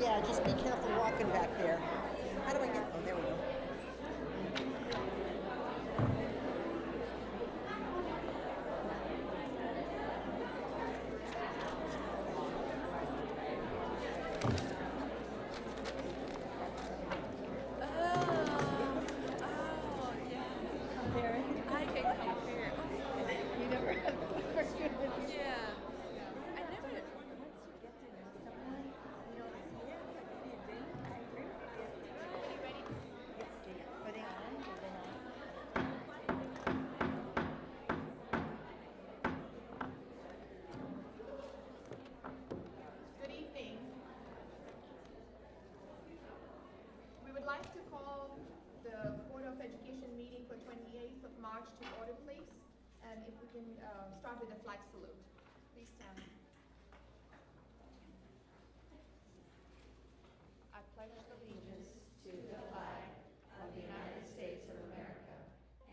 Yeah, just be careful walking back there. How do I get, oh, there we go. Good evening. We would like to call the Board of Education meeting for 28th of March to order, please. And if we can start with the flag salute. Please stand. I pledge allegiance to the flag of the United States of America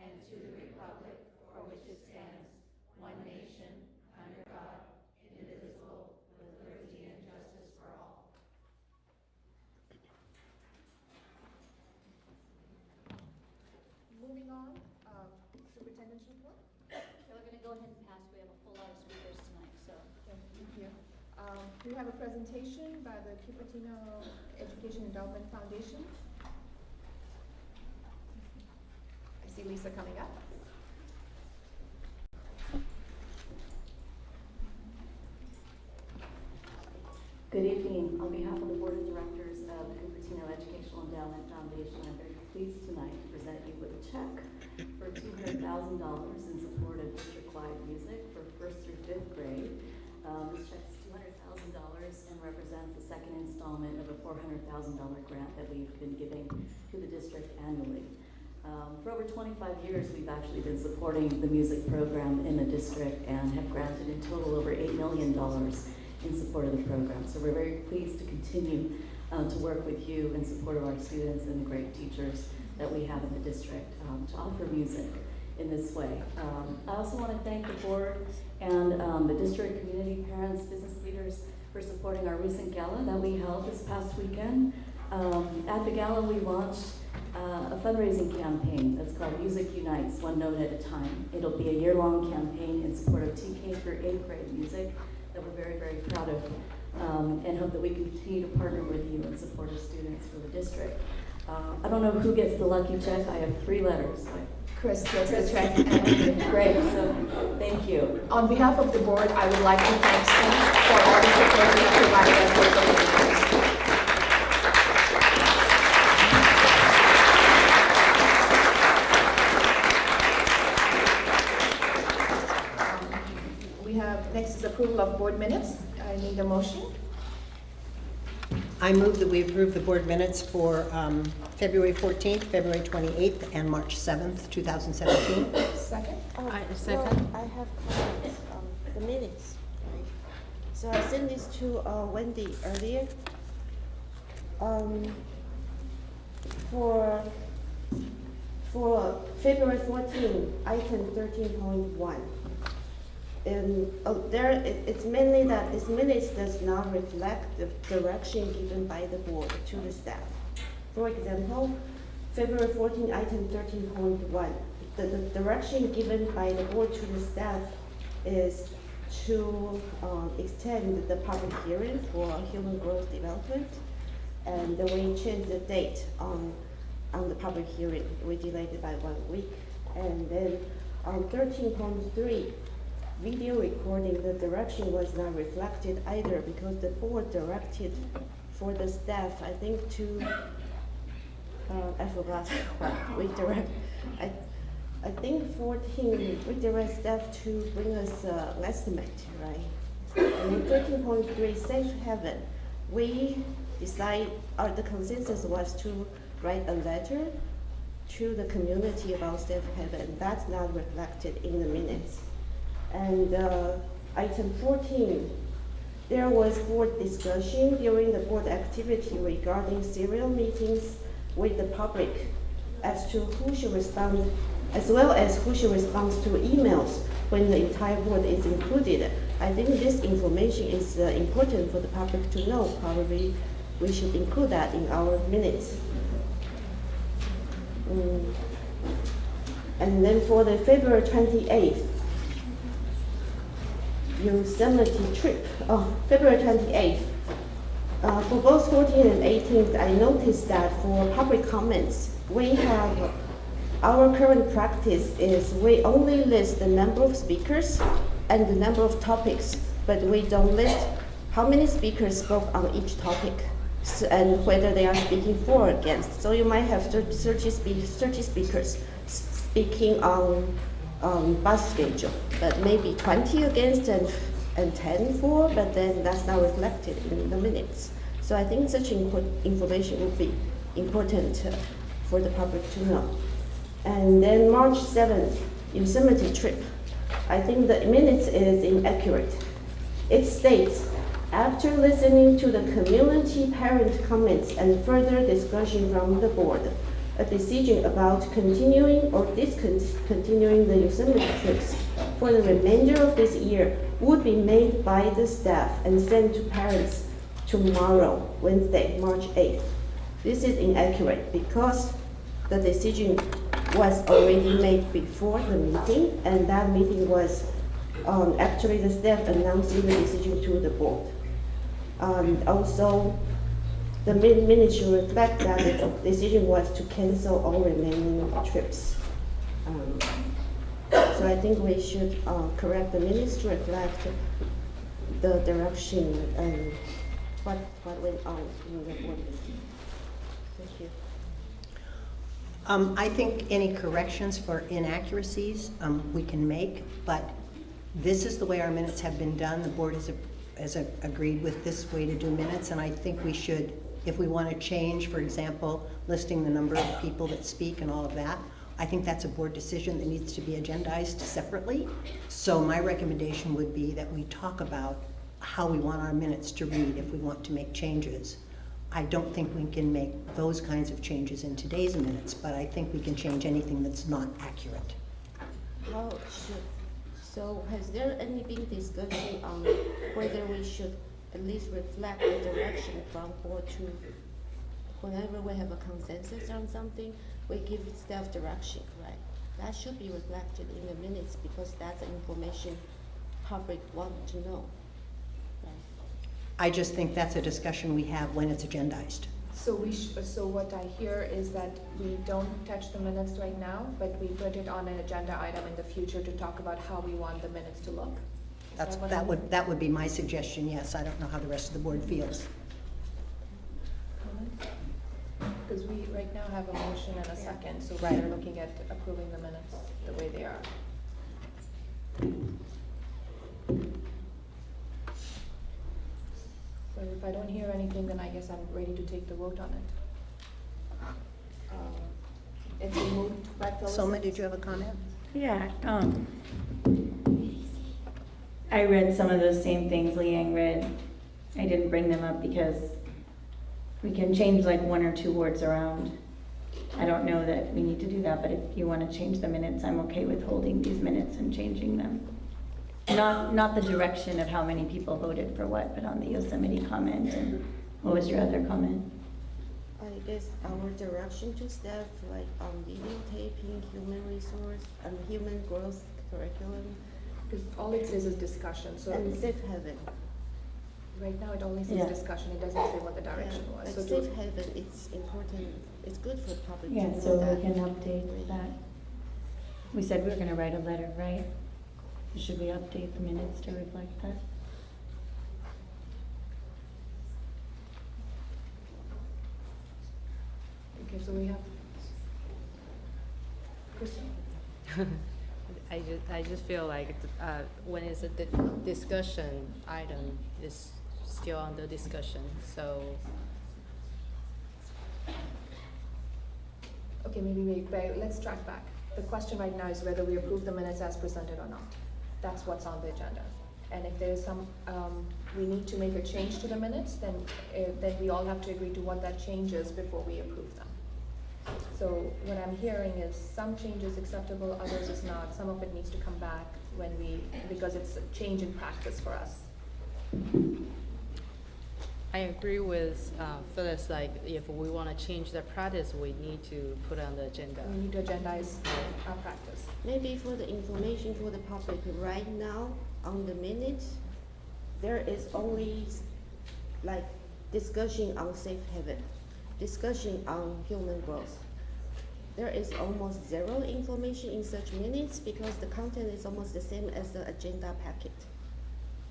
and to the republic for which it stands, one nation, under God, indivisible, with liberty and justice for all. Moving on, Superintendent's report. Okay, we're going to go ahead and pass. We have a full lot of speakers tonight, so. Thank you. We have a presentation by the Cupertino Education Endowment Foundation. I see Lisa coming up. Good evening. On behalf of the Board of Directors of the Cupertino Educational Endowment Foundation, I'm very pleased tonight to present you with a check for $200,000 in support of district-wide music for 1st through 5th grade. This check is $200,000 and represents the second installment of a $400,000 grant that we've been giving to the district annually. For over 25 years, we've actually been supporting the music program in the district and have granted in total over $8 million in support of the program. So we're very pleased to continue to work with you in support of our students and the great teachers that we have in the district to offer music in this way. I also want to thank the board and the district, community, parents, business leaders for supporting our recent gala that we held this past weekend. At the gala, we launched a fundraising campaign that's called Music Unites, One Note at a Time. It'll be a year-long campaign in support of TK through 8th grade music that we're very, very proud of, and hope that we can continue to partner with you and support our students for the district. I don't know who gets the lucky check. I have 3 letters. Chris gets the check. Great, so thank you. On behalf of the board, I would like to thank Steve for all the support he provided us with over the years. Next is approval of board minutes. I need a motion. I move that we approve the board minutes for February 14th, February 28th, and March 7th, 2017. Second. Second. Well, I have comments on the minutes, right? So I sent this to Wendy earlier. For February 14, item 13.1. It's mainly that this minutes does not reflect the direction given by the board to the staff. For example, February 14, item 13.1, the direction given by the board to the staff is to extend the public hearing for human growth development, and we changed the date on the public hearing. We delayed it by 1 week, and then on 13.3. Video recording, the direction was not reflected either because the board directed for the staff, I think, to, I forgot what we direct. I think 14, we direct staff to bring us an estimate, right? And 13.3, safe haven, we decide, the consensus was to write a letter to the community about safe haven. That's not reflected in the minutes. And item 14, there was board discussion during the board activity regarding serial meetings with the public as to who should respond, as well as who should respond to emails when the entire board is included. I think this information is important for the public to know. Probably we should include that in our minutes. And then for the February 28th, Yosemite trip, February 28th, for both 14th and 18th, I noticed that for public comments, we have, our current practice is we only list the number of speakers and the number of topics, but we don't list how many speakers spoke on each topic and whether they are speaking for or against. So you might have 30 speakers speaking on bus schedule, but maybe 20 against and 10 for, but then that's not reflected in the minutes. So I think such information would be important for the public to know. And then March 7th, Yosemite trip. I think the minutes is inaccurate. It states, after listening to the community parent comments and further discussion from the board, a decision about continuing or discontinuing the Yosemite trips for the remainder of this year would be made by the staff and sent to parents tomorrow, Wednesday, March 8th. This is inaccurate because the decision was already made before the meeting, and that meeting was actually the staff announcing the decision to the board. Also, the minutes should reflect that the decision was to cancel all remaining trips. So I think we should correct the minutes to reflect the direction and what went on in the board meeting. Thank you. I think any corrections for inaccuracies we can make, but this is the way our minutes have been done. The board has agreed with this way to do minutes, and I think we should, if we want to change, for example, listing the number of people that speak and all of that, I think that's a board decision that needs to be agendized separately. So my recommendation would be that we talk about how we want our minutes to read if we want to make changes. I don't think we can make those kinds of changes in today's minutes, but I think we can change anything that's not accurate. How should, so has there any been discussion on whether we should at least reflect the direction from board to, whenever we have a consensus on something, we give staff direction, right? That should be reflected in the minutes because that's information public want to know. I just think that's a discussion we have when it's agendized. So so what I hear is that we don't touch the minutes right now, but we put it on an agenda item in the future to talk about how we want the minutes to look. That would be my suggestion, yes. I don't know how the rest of the board feels. Because we right now have a motion and a second, so Right. we're looking at approving the minutes the way they are. So if I don't hear anything, then I guess I'm ready to take the vote on it. It's been moved by Phyllis. Soma, did you have a comment? Yeah, I read some of those same things Leanne read. I didn't bring them up because we can change like one or two words around. I don't know that we need to do that, but if you want to change the minutes, I'm okay with holding these minutes and changing them. Not the direction of how many people voted for what, but on the Yosemite comment. And what was your other comment? I guess our direction to staff, like on videotaping, human resource, and human growth curriculum, Because all it says is discussion, so and safe haven. right now it only says Yeah. discussion, it doesn't say what the direction was. Like So safe haven, it's important, it's good for the public to Yeah, know so that. we can update that. We said we were gonna write a letter, right? Should we update the minutes to reflect that? Okay, so we have. Kristen? I just feel like when it's a discussion item, it's still under discussion, so. Okay, maybe let's track back. The question right now is whether we approve the minutes as presented or not. That's what's on the agenda. And if there's some, we need to make a change to the minutes, then we all have to agree to what that change is before we approve them. So what I'm hearing is some changes acceptable, others is not. Some of it needs to come back because it's a change in practice for us. I agree with Phyllis, like, if we want to change the practice, we need to put it on the agenda. We need to agendize our practice. Maybe for the information for the public, right now, on the minutes, there is only like discussion on safe haven, discussion on human growth. There is almost zero information in such minutes because the content is almost the same as the agenda packet.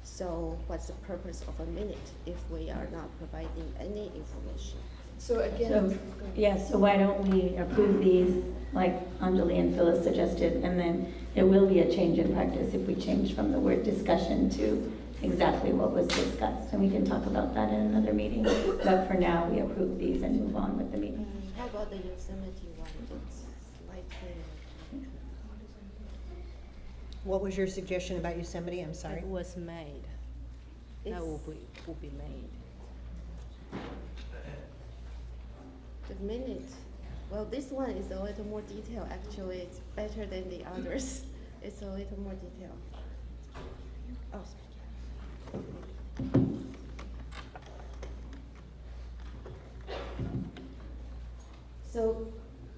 So what's the purpose of a minute if we are not providing any information? So again. So, yeah, so why don't we approve these, like Anjali and Phyllis suggested, and then it will be a change in practice if we change from the word discussion to exactly what was discussed, and we can talk about that in another meeting. But for now, we approve these and move on with the meeting. How about the Yosemite one? It's slightly. What was your suggestion about Yosemite? I'm sorry. It was made. That It's- will be made. The minute, well, this one is a little more detailed, actually, it's better than the others. It's a little more detailed. Oh, so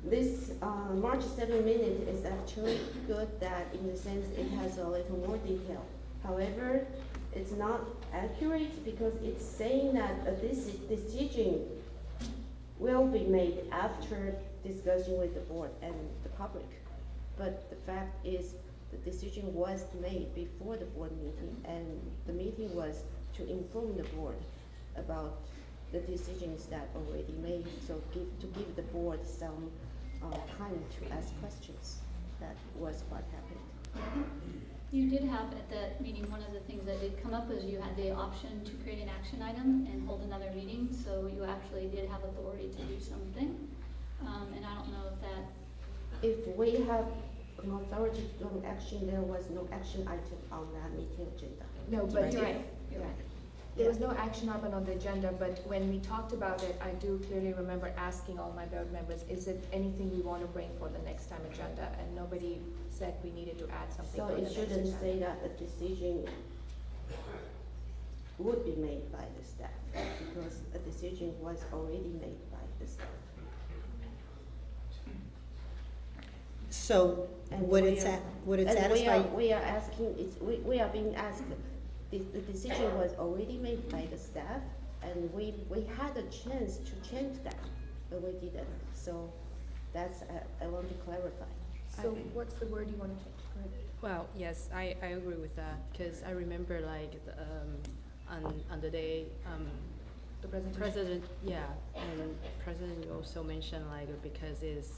this March 7 minute is actually good that in the sense it has a little more detail. However, it's not accurate because it's saying that this decision will be made after discussion with the board and the public. But the fact is, the decision was made before the board meeting, and the meeting was to inform the board about the decisions that already made, so to give the board some time to ask questions. That was what happened. You did have at that meeting, one of the things that did come up was you had the option to create an action item and hold another meeting, so you actually did have authority to do something. And I don't know if that, If we have an authority to do an action, there was no action item on that meeting agenda. No, but you're if- right, you're right. There was no action item on the agenda, but when we talked about it, I do clearly remember asking all my board members, is it anything we want to bring for the next time agenda? And nobody said we needed to add something So for the it next shouldn't agenda. say that a decision would be made by the staff, because a decision was already made by the staff. So And would we it are- would it and satisfy? we are asking, we are being asked, the decision was already made by the staff, and we had a chance to change that, but we didn't. So that's, I want to clarify. So what's the word you want to change? Go ahead. Well, yes, I agree with that, because I remember like, on the day, The presentation? President, yeah, and President also mentioned like, because it's,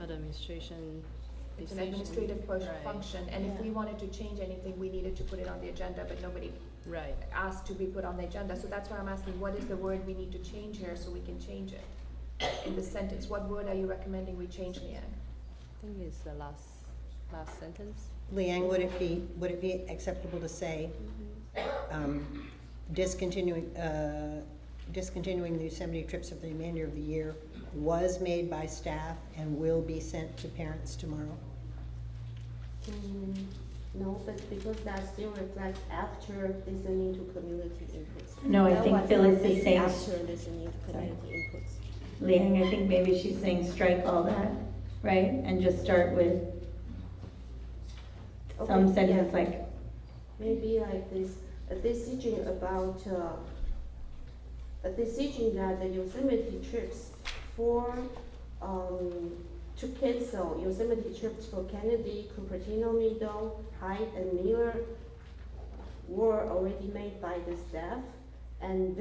administration. It's an decision. administrative Right. function, and if we Yeah. wanted to change anything, we needed to put it on the agenda, but nobody Right. asked to be put on the agenda. So that's why I'm asking, what is the word we need to change here so we can change it? In the sentence, what word are you recommending we change, Leanne? I think it's the last sentence. Leanne, would it be acceptable to say, discontinuing the Yosemite trips for the remainder of the year was made by staff and will be sent to parents tomorrow? No, but because that still reflects after listening to community inputs. No, I That think was Phyllis is made saying- after listening to community inputs. Leanne, I think maybe she's saying strike all that, right? And just start with some Okay, sentence yeah. like, Maybe like this, a decision about, a decision that the Yosemite trips for, to cancel Yosemite trips for Kennedy, Cupertino, Middle, Hyde, and Miller were already made by the staff. And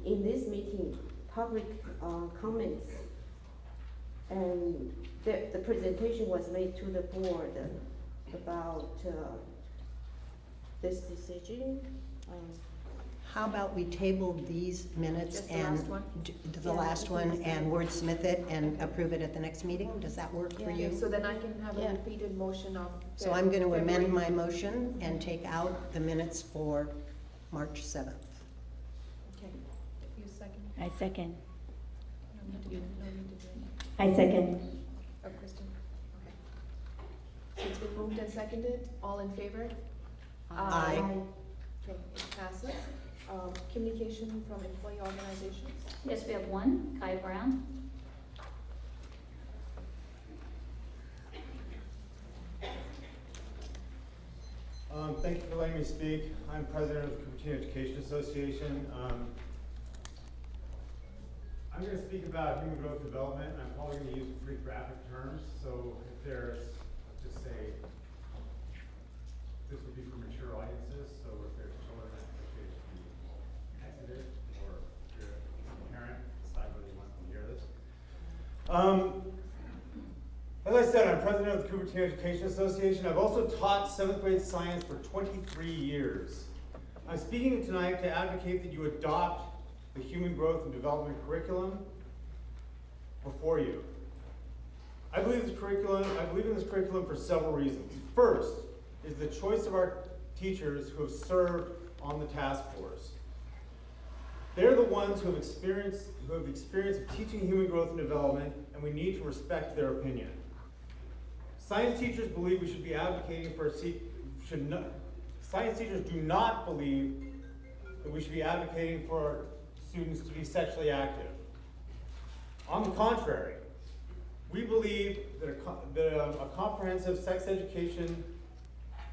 in this meeting, public, comments and the presentation was made to the board about, this decision. How about we table these minutes Just the and last one? the Yeah, last I one think so. and wordsmith it and approve it at the next meeting? Does that work for Yeah. you? So then I can have a Yeah. repeated motion of. So I'm going to amend February. my motion and take out the minutes for March 7th. Okay, you second? I second. No need to do anything. I second. Oh, Kristen, okay. been moved and seconded. All in favor? Aye. Okay, it passes. Communication from employee organizations. Yes, we have one, Kai Brown. Thank you for letting me speak. I'm president of the Cupertino Education Association. I'm going to speak about human growth development, and I'm probably going to use pretty graphic terms. So if there's, just say, this would be for mature audiences. So if there's children that should be exited, or if you're a parent, decide whether you want to hear this. As I said, I'm president of the Cupertino Education Association. I've also taught 7th grade science for 23 years. I'm speaking tonight to advocate that you adopt the human growth and development curriculum before you. I believe in this curriculum for several reasons. First is the choice of our teachers who have served on the task force. They're the ones who have experience of teaching human growth and development, and we need to respect their opinion. Science teachers believe we should be advocating for science teachers do not believe that we should be advocating for students to be sexually active. On the contrary, we believe that a comprehensive sex education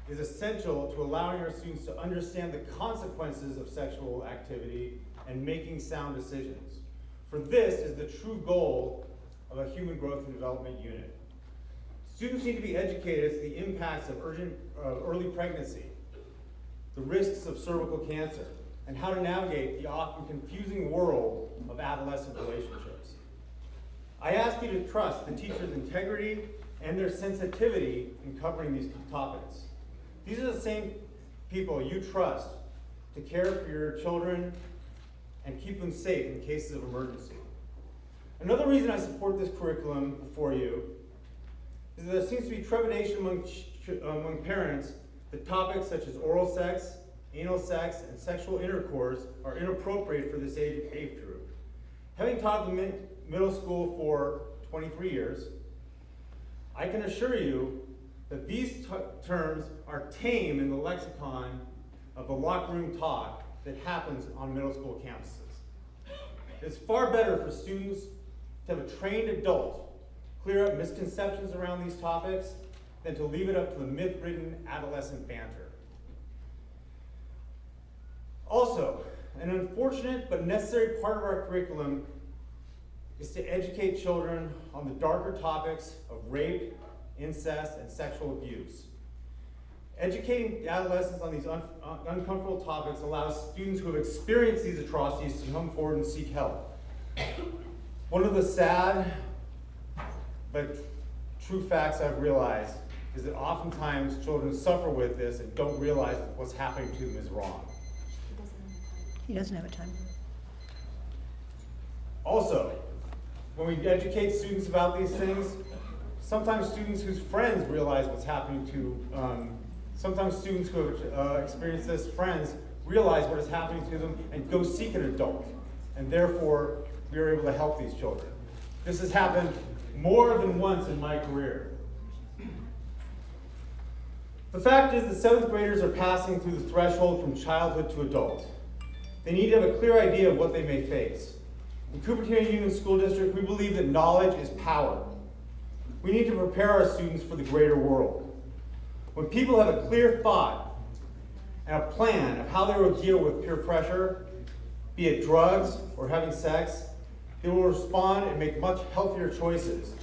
is essential to allowing our students to understand the consequences of sexual activity and making sound decisions. For this is the true goal of a human growth and development unit. Students need to be educated as to the impacts of early pregnancy, the risks of cervical cancer, and how to navigate the often confusing world of adolescent relationships. I ask you to trust the teacher's integrity and their sensitivity in covering these topics. These are the same people you trust to care for your children and keep them safe in cases of emergency. Another reason I support this curriculum before you is that there seems to be trepidation among parents that topics such as oral sex, anal sex, and sexual intercourse are inappropriate for this age group. Having taught the middle school for 23 years, I can assure you that these terms are tame in the lexicon of the locker room talk that happens on middle school campuses. It's far better for students to have a trained adult clear up misconceptions around these topics than to leave it up to the myth-ridden adolescent banter. Also, an unfortunate but necessary part of our curriculum is to educate children on the darker topics of rape, incest, and sexual abuse. Educating adolescents on these uncomfortable topics allows students who have experienced these atrocities to come forward and seek help. One of the sad but true facts I've realized is that oftentimes children suffer with this and don't realize that what's happening to them is wrong. He doesn't have a time. Also, when we educate students about these things, sometimes students whose friends realize what's happening to, sometimes students who have experienced this, friends realize what is happening to them and go seek an adult. And therefore, we are able to help these children. This has happened more than once in my career. The fact is that 7th graders are passing through the threshold from childhood to adult. They need to have a clear idea of what they may face. In Cupertino Union School District, we believe that knowledge is power. We need to prepare our students for the greater world. When people have a clear thought and a plan of how they will deal with peer pressure, be it drugs or having sex, they will respond and make much healthier choices.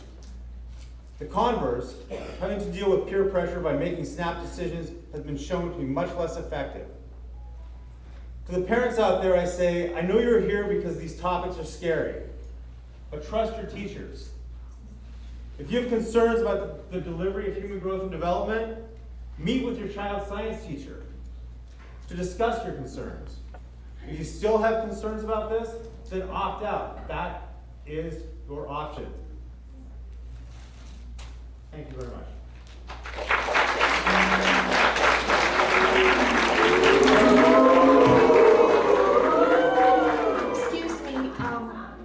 The converse, having to deal with peer pressure by making snap decisions, has been shown to be much less effective. To the parents out there, I say, I know you're here because these topics are scary, but trust your teachers. If you have concerns about the delivery of human growth and development, meet with your child's science teacher to discuss your concerns. If you still have concerns about this, then opt out. That is your option. Thank you very much. Excuse me,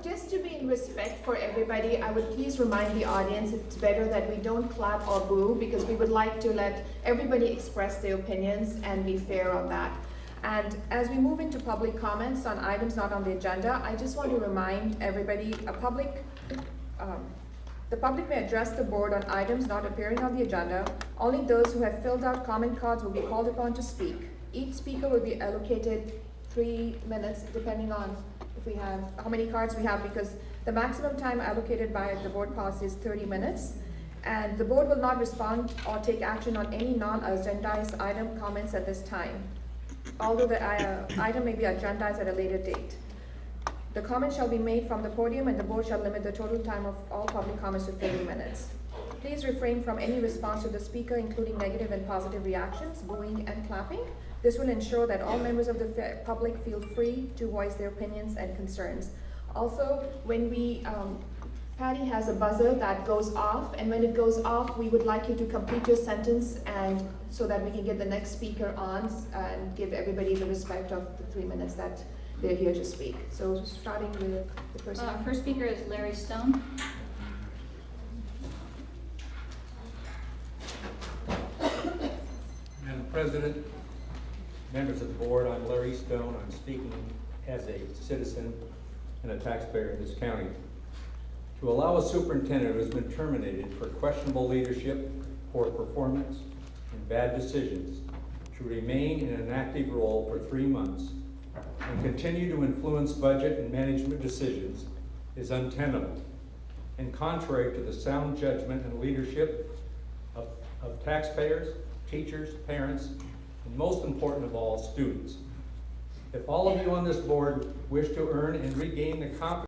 just to be in respect for everybody everybody, I would please remind the audience, it's better that we don't clap or boo, because we would like to let everybody express their opinions and be fair on that. And as we move into public comments on items not on the agenda, I just want to remind everybody, the public may address the board on items not appearing on the agenda. Only those who have filled out comment cards will be called upon to speak. Each speaker will be allocated 3 minutes, depending on if we have, how many cards we have, because the maximum time allocated by the board policy is 30 minutes. And the board will not respond or take action on any non-agendized item comments at this time, although the item may be agendized at a later date. The comment shall be made from the podium, and the board shall limit the total time of all public comments to 30 minutes. Please refrain from any response to the speaker, including negative and positive reactions, booing and clapping. This will ensure that all members of the public feel free to voice their opinions and concerns. Also, when Patty has a buzzer that goes off, and when it goes off, we would like you to complete your sentence, and so that we can get the next speaker on and give everybody the respect of the 3 minutes that they're here to speak. So starting with the person. First speaker is Larry Stone. Madam President, members of the board, I'm Larry Stone. I'm speaking as a citizen and a taxpayer in this county. To allow a superintendent who has been terminated for questionable leadership, poor performance, and bad decisions to remain in an active role for 3 months and continue to influence budget and management decisions is untenable and contrary to the sound judgment and leadership of taxpayers, teachers, parents, and most important of all, students. If all of you on this board wish to earn and regain the confidence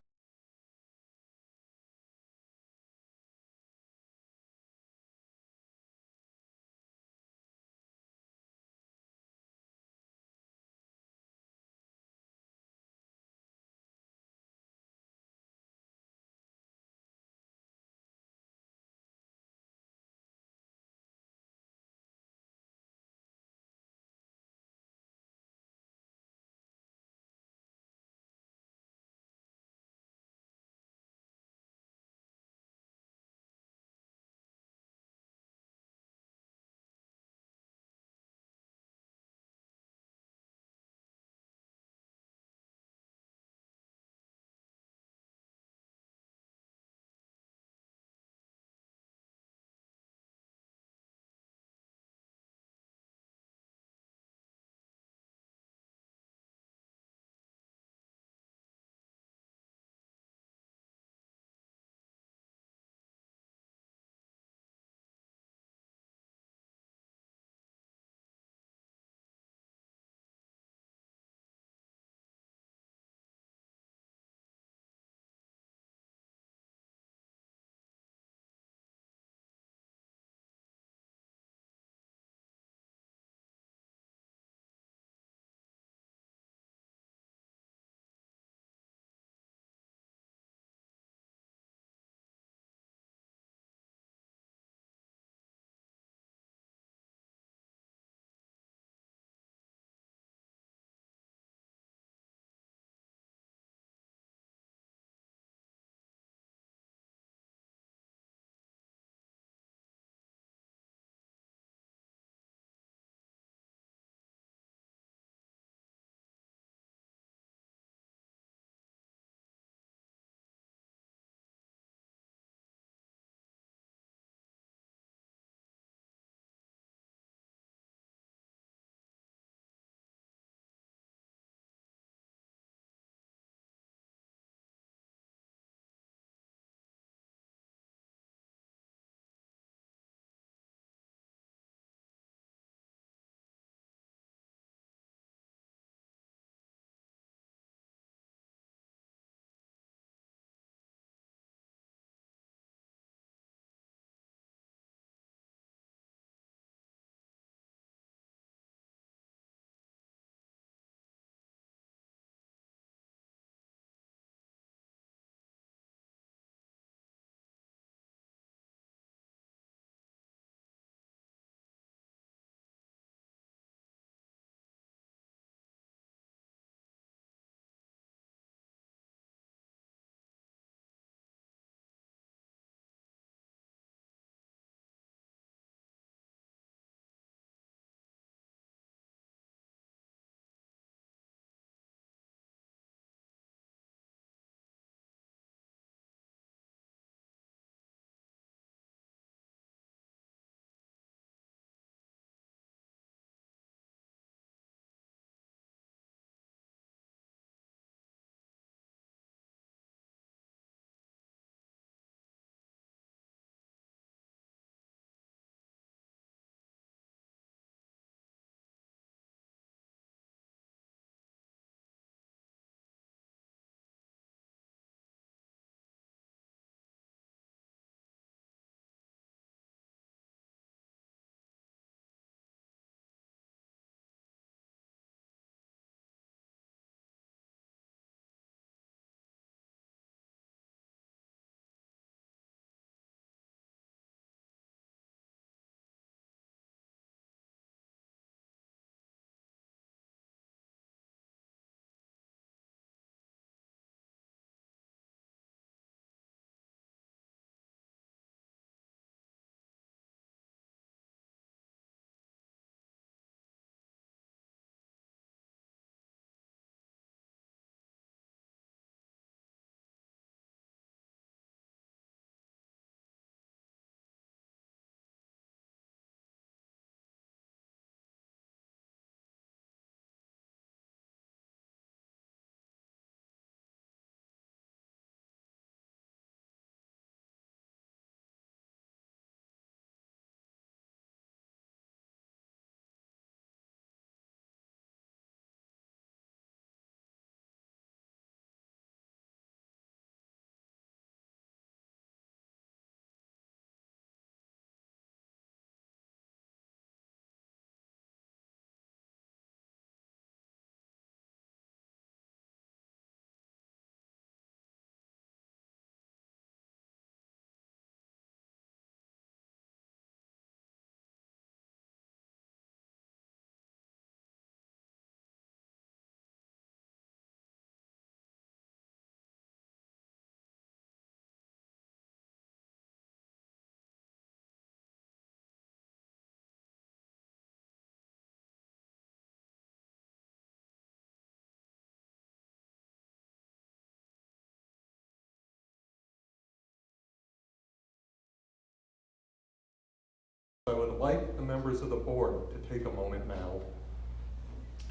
I would like the members of the board to take a moment now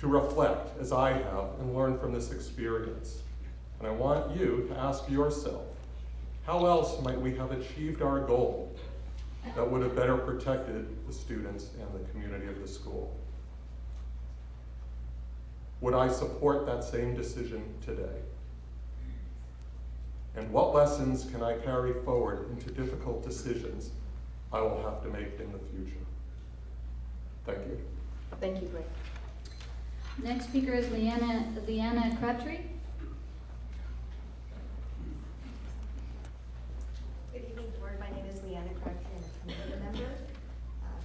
to reflect, as I have, and learn from this experience. And I want you to ask yourself, how else might we have achieved our goal that would have better protected the students and the community of the school? Would I support that same decision today? And what lessons can I carry forward into difficult decisions I will have to make in the future? Thank you. Thank you, Greg. Next speaker is Leanna Crabtree. Good evening, board. My name is Leanna Crabtree. I'm a community member.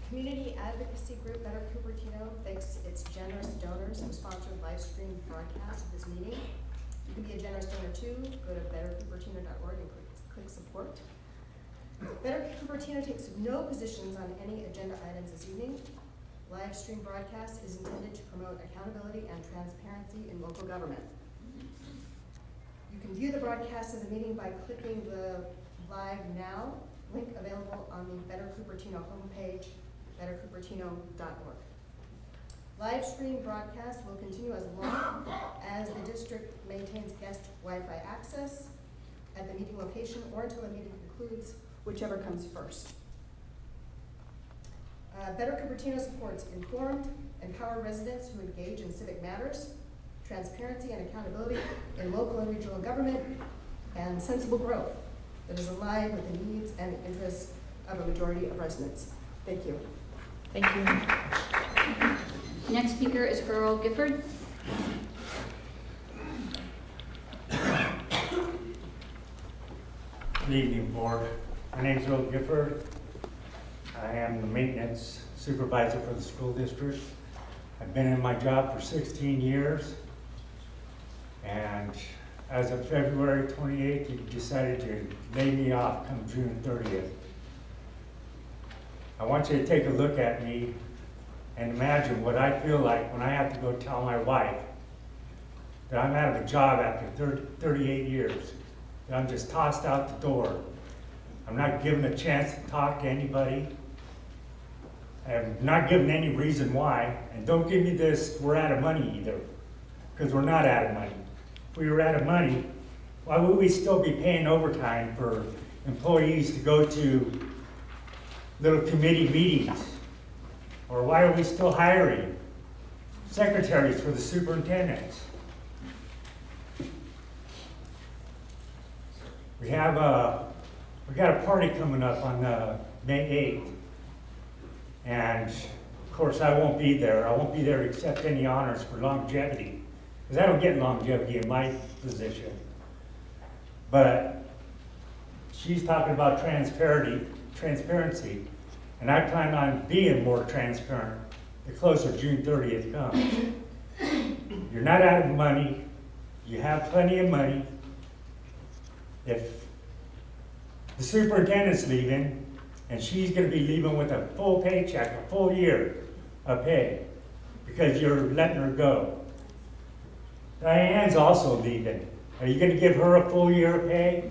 Community advocacy group Better Cupertino thanks its generous donors who sponsored live stream broadcast of this meeting. You can be a generous donor too. Go to bettercupertino.org and click support. Better Cupertino takes no positions on any agenda items this evening. Live stream broadcast is intended to promote accountability and transparency in local government. You can view the broadcast of the meeting by clicking the Live Now link available on the Better Cupertino homepage, bettercupertino.org. Live stream broadcast will continue as long as the district maintains guest Wi-Fi access at the meeting location or until the meeting concludes, whichever comes first. Better Cupertino supports informed, empowered residents who engage in civic matters, transparency and accountability in local and regional government, and sensible growth that is aligned with the needs and interests of a majority of residents. Thank you. Thank you. Next speaker is Earl Gifford. Good evening, board. My name is Earl Gifford. I am the maintenance supervisor for the school district. I've been in my job for 16 years. And as of February 28th, you decided to lay me off come June 30th. I want you to take a look at me and imagine what I feel like when I have to go tell my wife that I'm out of a job after 38 years, that I'm just tossed out the door. I'm not given a chance to talk to anybody. I'm not given any reason why. And don't give me this, we're out of money either, because we're not out of money. If we were out of money, why would we still be paying overtime for employees to go to little committee meetings? Or why are we still hiring secretaries for the superintendents? We got a party coming up on May 8th. And of course I won't be there. I won't be there to accept any honors for longevity, because I don't get longevity in my position. But she's talking about transparency, and I plan on being more transparent the closer June 30th comes. You're not out of money. You have plenty of money. If the superintendent's leaving, and she's going to be leaving with a full paycheck, a full year of pay, because you're letting her go. Diane's also leaving. Are you going to give her a full year of pay?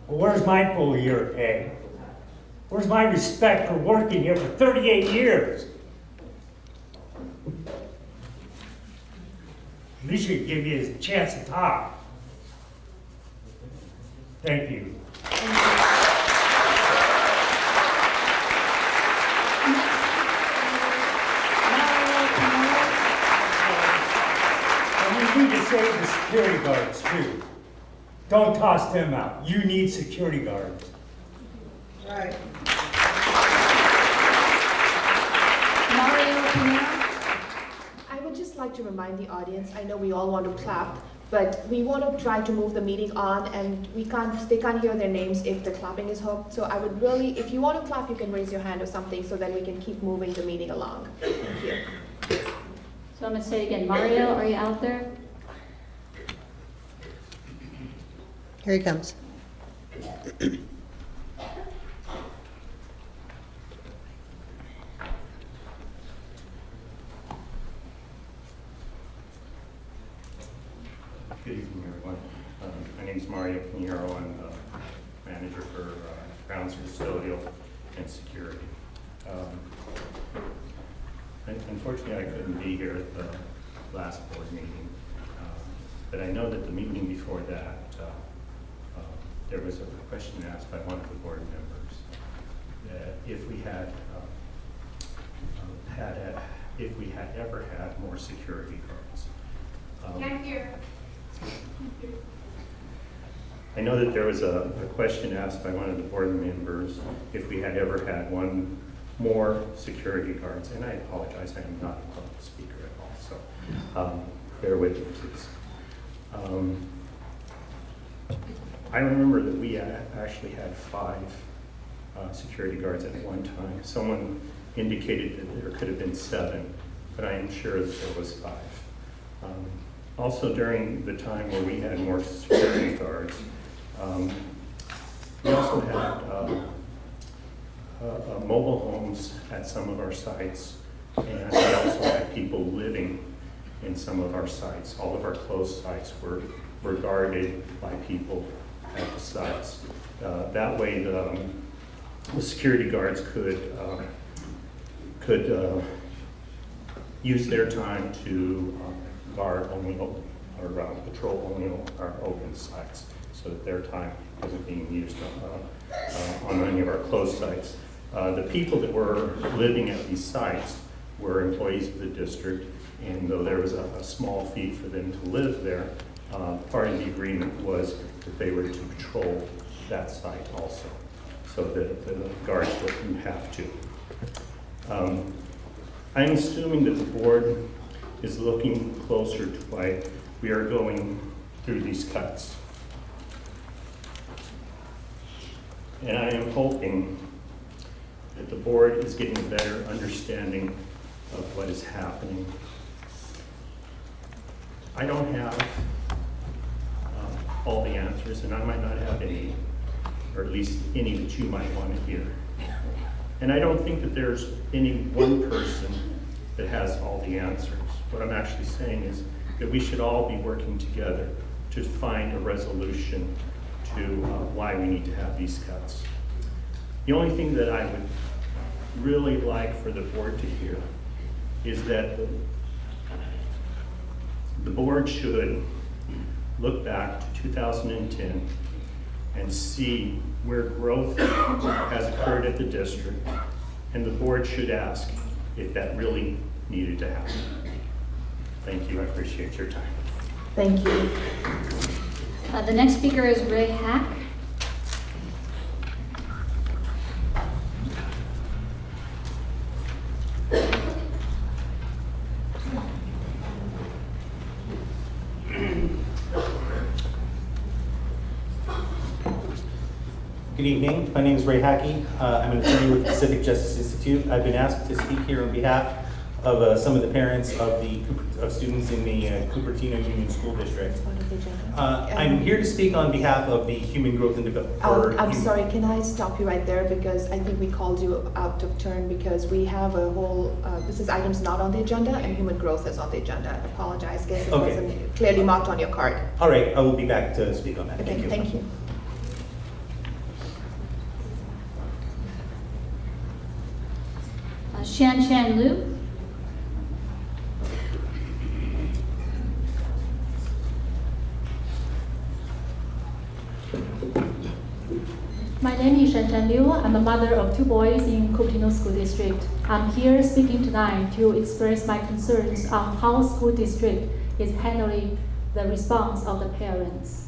Well, where's my full year of pay? Where's my respect for working here for 38 years? At least you give me a chance to talk. Thank you. And you need to save the security guards too. Don't toss them out. You need security guards. Right. I would just like to remind the audience, I know we all want to clap, but we want to try to move the meeting on, and they can't hear their names if the clapping is hooked. So I would really, if you want to clap, you can raise your hand or something so that we can keep moving the meeting along. Thank you. So I'm going to say it again. Mario, are you out there? Here he comes. Good evening, everyone. My name is Mario Pinheiro. I'm the manager for grounds custodial and security. Unfortunately, I couldn't be here at the last board meeting, but I know that the meeting before that, there was a question asked by one of the board members that if we had ever had more security guards. I know that there was a question asked by one of the board members if we had ever had one more security guards, and I apologize, I am not a public speaker at all, so bear with me, please. I remember that we actually had 5 security guards at one time. Someone indicated that there could have been 7, but I am sure that there was 5. Also, during the time where we had more security guards, we also had mobile homes at some of our sites, and we also had people living in some of our sites. All of our closed sites were guarded by people at the sites. That way, the security guards could use their time to guard only or patrol only our open sites, so that their time wasn't being used on any of our closed sites. The people that were living at these sites were employees of the district, and though there was a small fee for them to live there, part of the agreement was that they were to patrol that site also, so that the guards wouldn't have to. I'm assuming that the board is looking closer to why we are going through these cuts. And I am hoping that the board is getting a better understanding of what is happening. I don't have all the answers, and I might not have any, or at least any that you might want to hear. And I don't think that there's any one person that has all the answers. What I'm actually saying is that we should all be working together to find a resolution to why we need to have these cuts. The only thing that I would really like for the board to hear is that the board should look back to 2010 and see where growth has occurred at the district, and the board should ask if that really needed to happen. Thank you, I appreciate your time. Thank you. The next speaker is Ray Hack. Good evening. My name is Ray Hackey. I'm an attorney with the Pacific Justice Institute. I've been asked to speak here on behalf of some of the parents of students in the Cupertino Union School District. I'm here to speak on behalf of the Human Growth and Development. I'm sorry, can I stop you right there, because I think we called you out of turn because we have a whole, this is items not on the agenda and human growth is on the agenda. I apologize, guess it wasn't clearly marked on your card. All right, I will be back to speak on that. Okay, thank you. Shan Liu. My name is Shan Liu. I'm a mother of 2 boys in Cupertino School District. I'm here speaking tonight to express my concerns on how school district is handling the response of the parents.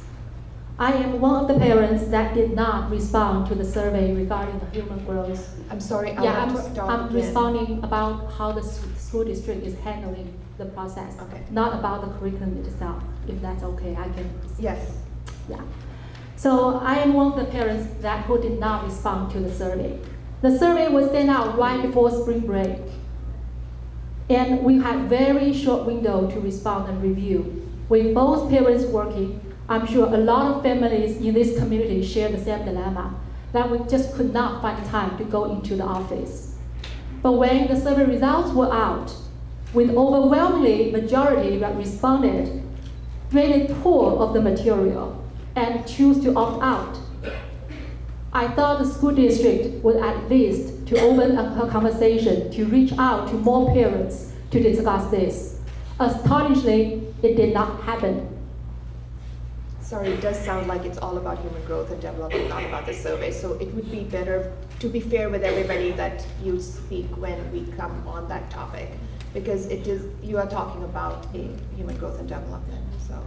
I am one of the parents that did not respond to the survey regarding the human growth. I'm sorry, I'm responding about how the school district is handling the process, not about the curriculum itself. If that's okay, I can. Yes. Yeah. So I am one of the parents who did not respond to the survey. The survey was sent out right before spring break, and we had very short window to respond and review. With both parents working, I'm sure a lot of families in this community share the same dilemma, that we just could not find time to go into the office. But when the survey results were out, with overwhelmingly majority that responded, rated poor of the material and choose to opt out, I thought the school district would at least to open a conversation, to reach out to more parents to discuss this. Astonishingly, it did not happen. Sorry, it does sound like it's all about human growth and development, not about the survey. So it would be better, to be fair with everybody, that you speak when we come on that topic, because it is, you are talking about a human growth and development, so.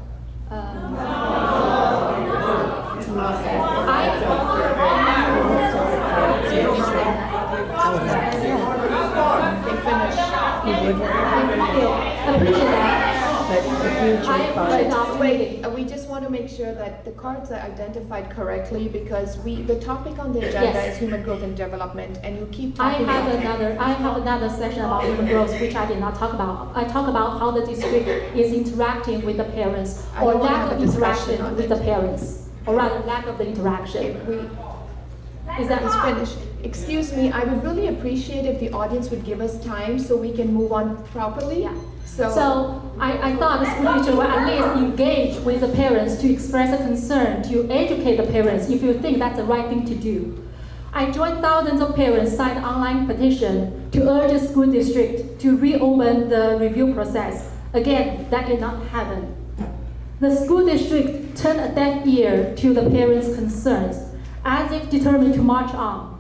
Wait, we just want to make sure that the cards are identified correctly, because the topic on the agenda Yes. is human growth and development, and you keep I talking have about another section about human growth which I did not talk about. I talk about how the district is interacting with the parents, I or don't wanna lack have of a discussion interaction on with it. the parents, or rather lack of the interaction. Is that finished? Excuse me, I would really appreciate if the audience would give us time so we can move on properly. Yeah. So, So I thought the school teacher will at least engage with the parents to express a concern, to educate the parents if you think that's the right thing to do. I joined thousands of parents signed an online petition to urge the school district to reopen the review process. Again, that did not happen. The school district turned a deaf ear to the parents' concerns, as if determined to march on.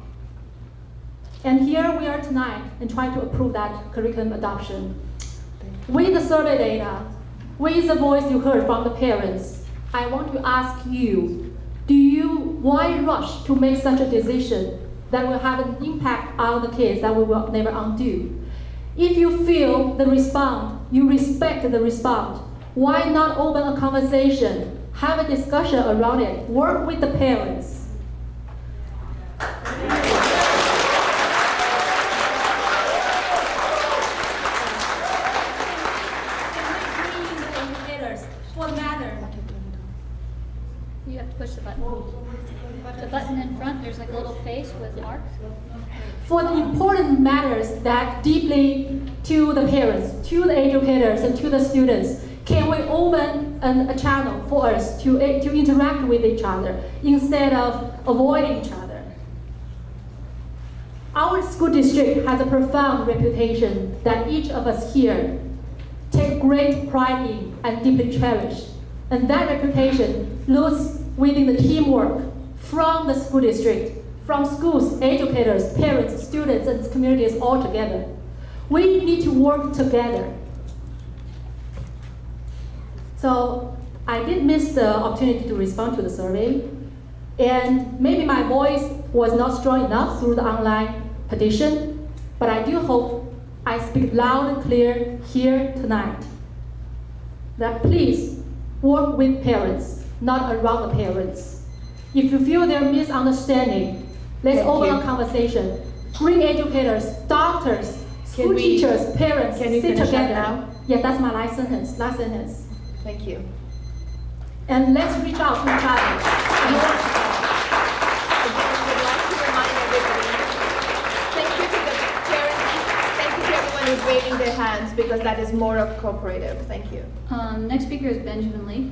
And here we are tonight and trying to approve that curriculum adoption. With the survey data, with the voice you heard from the parents, I want to ask you, why rush to make such a decision that will have an impact on the kids that we will never undo? If you feel the response, you respect the response, why not open a conversation, have a discussion around it, work with the parents? You have to push the button. The button in front, there's like a little face with marks. For the important matters that deeply to the parents, to the educators, and to the students, can we open a channel for us to interact with each other instead of avoiding each other? Our school district has a profound reputation that each of us here take great pride in and deeply cherish. And that reputation lies within the teamwork from the school district, from schools, educators, parents, students, and communities all together. We need to work together. So I did miss the opportunity to respond to the survey, and maybe my voice was not strong enough through the online petition, but I do hope I speak loud and clear here tonight. That please work with parents, not around the parents. If you feel there are misunderstanding, let's open a conversation. Bring educators, doctors, school teachers, parents, sit together. Now? Yeah, that's my last sentence. Thank you. And let's reach out to each other. Would like to remind everybody, thank you to the parents, thank you to everyone who's waving their hands, because that is more of cooperative. Thank you. Next speaker is Benjamin Lee.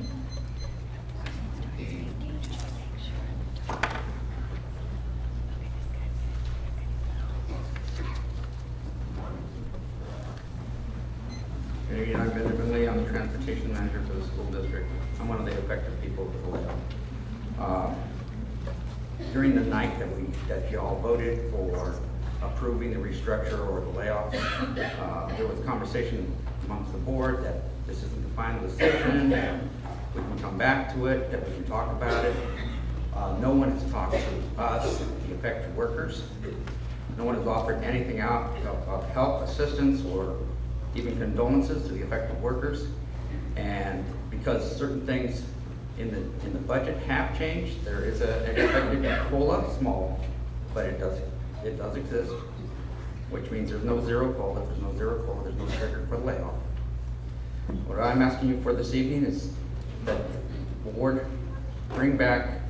Hey, I'm Benjamin Lee. I'm the transportation manager for the school district. I'm one of the affected people with the layoff. During the night that y'all voted for approving the restructure or the layoff, there was conversation amongst the board that this isn't the final decision, that we can come back to it, that we can talk about it. No one has talked to us, the affected workers. No one has offered anything out of help, assistance, or even condolences to the affected workers. And because certain things in the budget have changed, there is an expected COLA, small, but it does exist, which means there's no zero COLA. If there's no zero COLA, there's no trigger for layoff. What I'm asking you for this evening is that the board bring back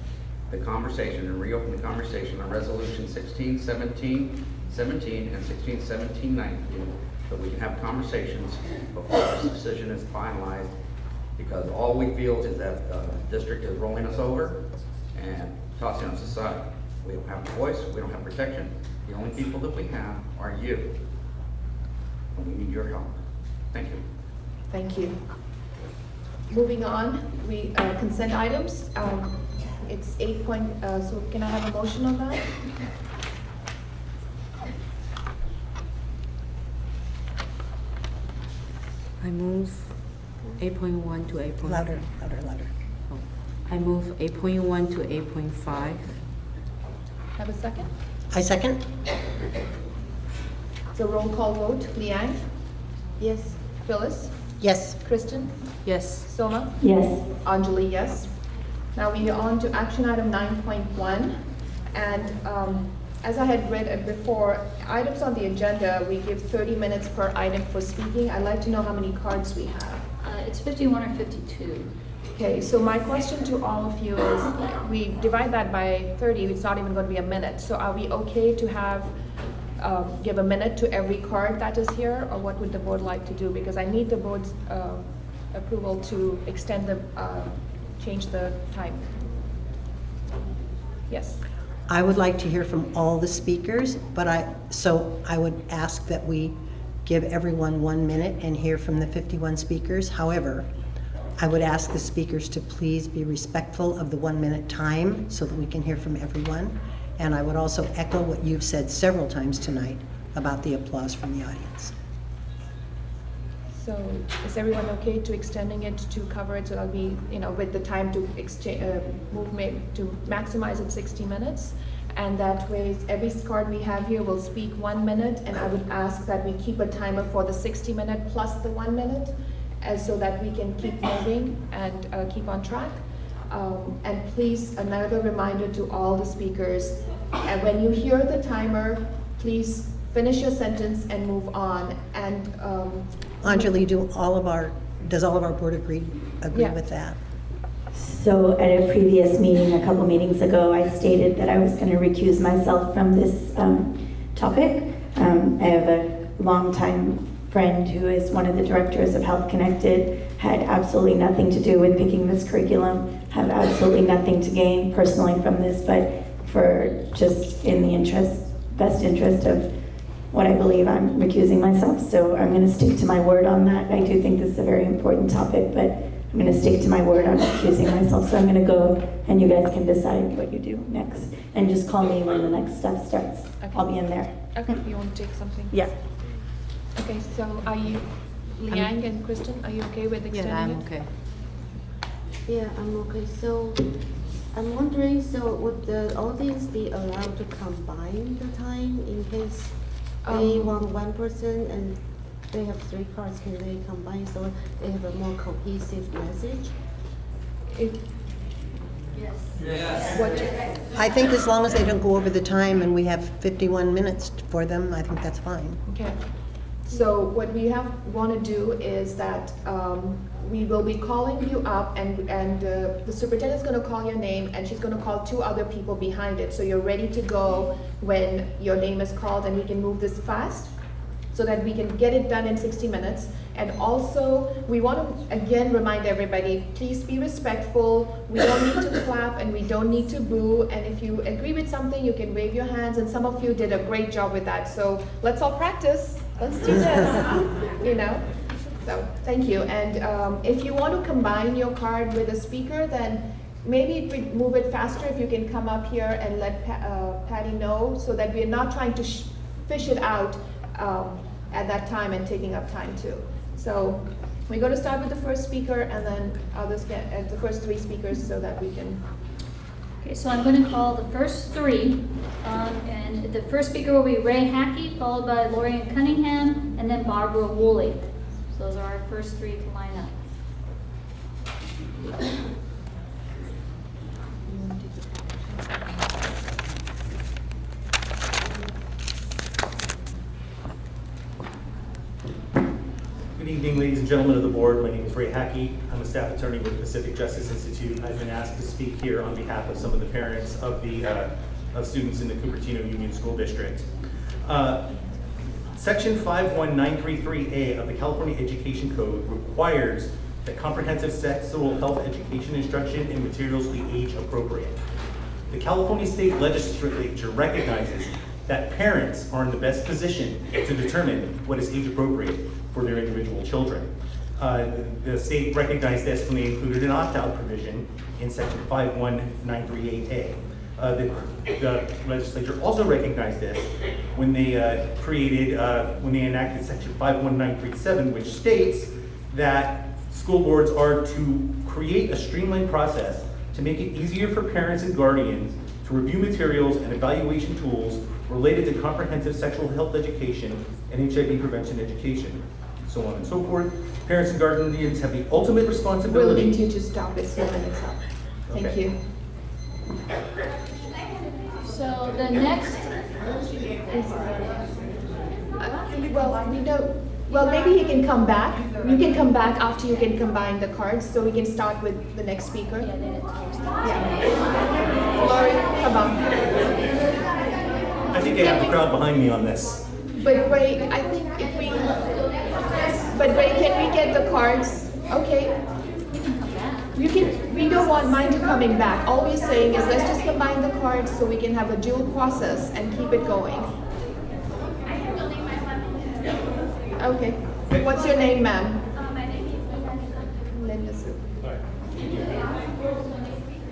the conversation and reopen the conversation on resolution 1617, 17, and 1617, 19, so we can have conversations before this decision is finalized, because all we feel is that the district is rolling us over and tossing us aside. We don't have a voice, we don't have protection. The only people that we have are you. And we need your help. Thank you. Thank you. Moving on, we, consent items, it's 8 point, so can I have a motion on that? I move 8.1 to 8.5. Louder, louder, louder. I move 8.1 to 8.5. Have a second? I second. So roll call vote, Leanne? Yes. Phyllis? Yes. Kristen? Yes. Soma? Yes. Anjali, yes. Now we are on to action item 9.1. And as I had read it before, items on the agenda, we give 30 minutes per item for speaking. I'd like to know how many cards we have. It's 51 or 52. Okay, so my question to all of you is, we divide that by 30, it's not even going to be a minute. So are we okay to have, give a minute to every card that is here, or what would the board like to do? Because I need the board's approval to extend the, change the time. Yes. I would like to hear from all the speakers, but I would ask that we give everyone 1 minute and hear from the 51 speakers. However, I would ask the speakers to please be respectful of the 1 minute time so that we can hear from everyone. And I would also echo what you've said several times tonight about the applause from the audience. So is everyone okay to extending it to cover it, so that'll be, you know, with the time to exchange, to maximize it 60 minutes? And that way, every card we have here will speak 1 minute, and I would ask that we keep a timer for the 60 minute plus the 1 minute, so that we can keep moving and keep on track. And please, another reminder to all the speakers, and when you hear the timer, please finish your sentence and move on. And Anjali, does all of our board agree Yeah. with that? So at a previous meeting, a couple meetings ago, I stated that I was going to recuse myself from this topic. I have a longtime friend who is one of the directors of Health Connected, had absolutely nothing to do with picking this curriculum, have absolutely nothing to gain personally from this, but for just in the best interest of what I believe, I'm recusing myself. So I'm going to stick to my word on that. I do think this is a very important topic, but I'm going to stick to my word on recusing myself. So I'm going to go, and you guys can decide what you do next. And just call me when the next step starts. Okay. I'll be in there. Okay, you want to take something? Yeah. Okay, so are you, Liang and Kristen, are you okay with extending it? Yeah, I'm okay. Yeah, I'm okay. So I'm wondering, so would the audience be allowed to combine the time in case they want one person and they have 3 cards? Can they combine so they have a more cohesive message? I think as long as they don't go over the time and we have 51 minutes for them, I think that's fine. Okay. So what we want to do is that we will be calling you up, and the superintendent's going to call your name, and she's going to call 2 other people behind it. So you're ready to go when your name is called, and we can move this fast so that we can get it done in 60 minutes. And also, we want to again remind everybody, please be respectful. We don't need to clap and we don't need to boo. And if you agree with something, you can wave your hands. And some of you did a great job with that. So let's all practice. Let's do this, you know? So thank you. And if you want to combine your card with a speaker, then maybe we move it faster if you can come up here and let Patty know, so that we're not trying to fish it out at that time and taking up time too. So we're going to start with the first speaker, and then others get the first 3 speakers so that we can. Okay, so I'm going to call the first 3, and the first speaker will be Ray Hackey, followed by Lorian Cunningham, and then Barbara Woolley. So those are our first 3 to line up. Good evening, ladies and gentlemen of the board. My name is Ray Hackey. I'm a staff attorney with the Pacific Justice Institute. I've been asked to speak here on behalf of some of the parents of the of students in the Cupertino Union School District. Section 51933A of the California Education Code requires that comprehensive sexual health education instruction and materials be age appropriate. The California State Legislature recognizes that parents are in the best position to determine what is age appropriate for their individual children. The state recognized this when they included an opt-out provision in section 51938A. The legislature also recognized this when they when they enacted section 51937, which states that school boards are to create a streamlined process to make it easier for parents and guardians to review materials and evaluation tools related to comprehensive sexual health education and HIV prevention education, so on and so forth. Parents and guardians have the ultimate We'll uh, responsibility. need you to stop it, so minutes up. Thank Okay. you. So the next Well, maybe he can come back. You can come back after you can combine the cards, so we can start with the next speaker. Yeah. Lori, come on. I think I have the crowd behind me on this. But Ray, I think if we, but Ray, can we get the cards? Okay. You can, we don't want mine to coming back. All we're saying is let's just combine the cards so we can have a dual process and keep it going. Okay. What's your name, ma'am? My name is Linda Sue.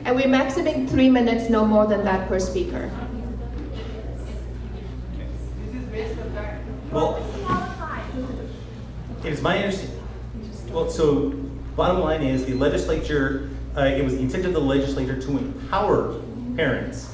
And we're maximing 3 minutes, no more than that per speaker. Well, it is my understanding, well, so bottom line is the legislature, it was the intent of the legislature to empower parents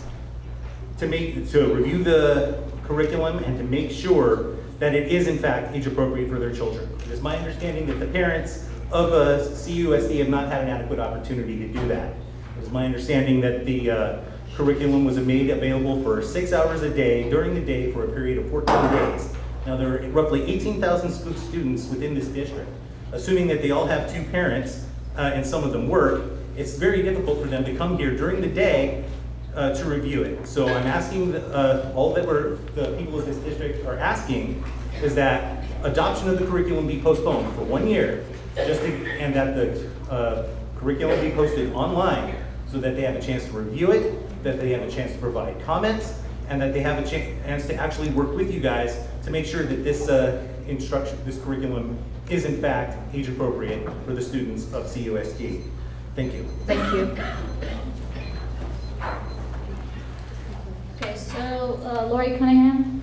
to review the curriculum and to make sure that it is in fact age appropriate for their children. It is my understanding that the parents of CUSD have not had an adequate opportunity to do that. It is my understanding that the curriculum was made available for 6 hours a day during the day for a period of 14 days. Now there are roughly 18,000 students within this district. Assuming that they all have 2 parents and some of them work, it's very difficult for them to come here during the day to review it. So I'm asking, all that the people of this district are asking is that adoption of the curriculum be postponed for 1 year, and that the curriculum be posted online so that they have a chance to review it, that they have a chance to provide comments, and that they have a chance to actually work with you guys to make sure that this this curriculum is in fact age appropriate for the students of CUSD. Thank you. Thank you. Okay, so Lori Cunningham.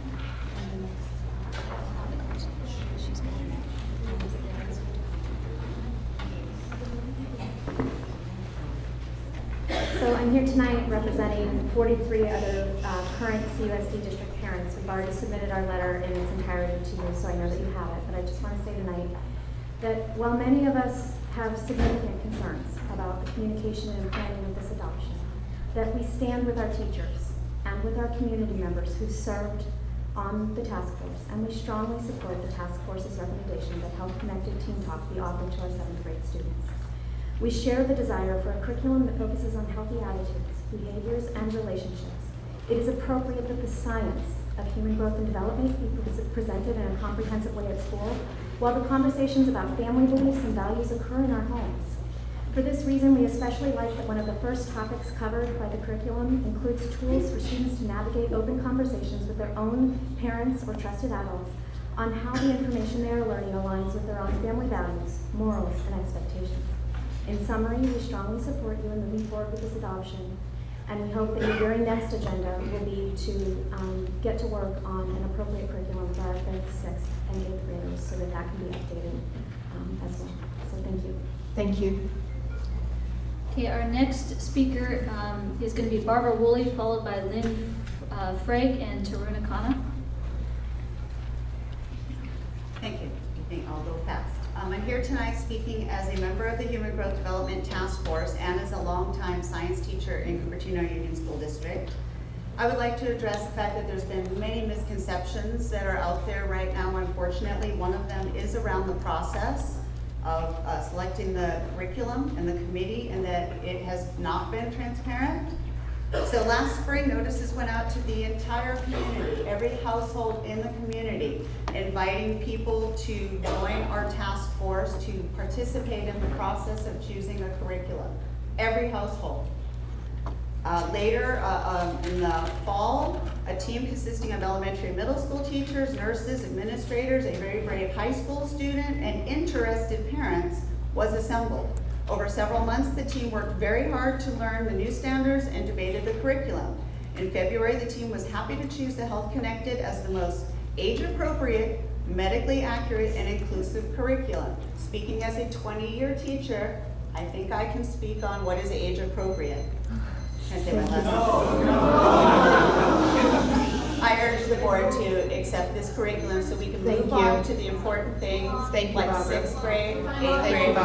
So I'm here tonight representing 43 other current CUSD district parents. We've already submitted our letter in its entirety to you, so I know that you have it. But I just want to say tonight that while many of us have significant concerns about the communication and planning of this adoption, that we stand with our teachers and with our community members who served on the task force, and we strongly support the task force's recommendation that Health Connected Teen Talk be offered to our 7th grade students. We share the desire for a curriculum that focuses on healthy attitudes, behaviors, and relationships. It is appropriate that the science of human growth and development be presented in a comprehensive way at school, while the conversations about family beliefs and values occur in our homes. For this reason, we especially like that one of the first topics covered by the curriculum includes tools for students to navigate open conversations with their own parents or trusted adults on how the information they are learning aligns with their own family values, morals, and expectations. In summary, we strongly support you in moving forward with this adoption, and we hope that your very next agenda will be to get to work on an appropriate curriculum for our 5th, 6th, and 8th graders so that can be updated as well. So thank you. Thank you. Okay, our next speaker is going to be Barbara Woolley, followed by Lynn Freg and Taruna Khanna. Thank you. I think I'll go fast. I'm here tonight speaking as a member of the Human Growth Development Task Force and as a longtime science teacher in Cupertino Union School District. I would like to address the fact that there's been many misconceptions that are out there right now, unfortunately. One of them is around the process of selecting the curriculum and the committee, and that it has not been transparent. So last spring, notices went out to the entire community, every household in the community, inviting people to join our task force to participate in the process of choosing a curriculum. Every household. Later, in the fall, a team consisting of elementary and middle school teachers, nurses, administrators, a very brave high school student, and interested parents was assembled. Over several months, the team worked very hard to learn the new standards and debated the curriculum. In February, the team was happy to choose the Health Connected as the most age-appropriate, medically accurate, and inclusive curriculum. Speaking as a 20-year teacher, I think I can speak on what is age-appropriate. Can I say my last name? I urge the board to accept this curriculum so we can move on to the important things like 6th grade, 8th grade.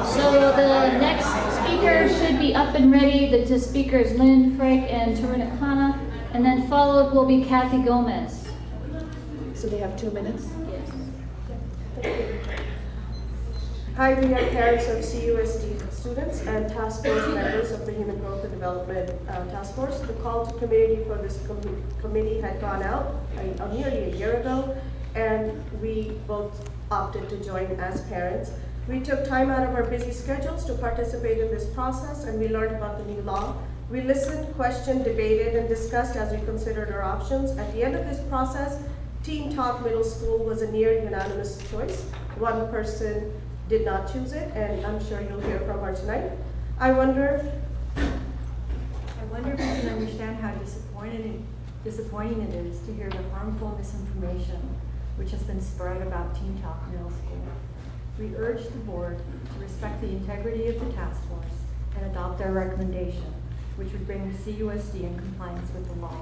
So the next speaker should be up and ready. The two speakers, Lynn Frick and Taruna Khanna, and then followed will be Kathy Gomez. So they have 2 minutes? Yes. Hi, we are parents of CUSD students and task force members of the Human Growth and Development Task Force. The call to committee for this committee had gone out nearly a year ago, and we both opted to join as parents. We took time out of our busy schedules to participate in this process, and we learned about the new law. We listened, questioned, debated, and discussed as we considered our options. At the end of this process, Teen Talk Middle School was a near unanimous choice. One person did not choose it, and I'm sure you'll hear from her tonight. I wonder if you can understand how disappointing it is to hear the harmful misinformation which has been spread about Teen Talk Middle School. We urge the board to respect the integrity of the task force and adopt our recommendation, which would bring CUSD in compliance with the law.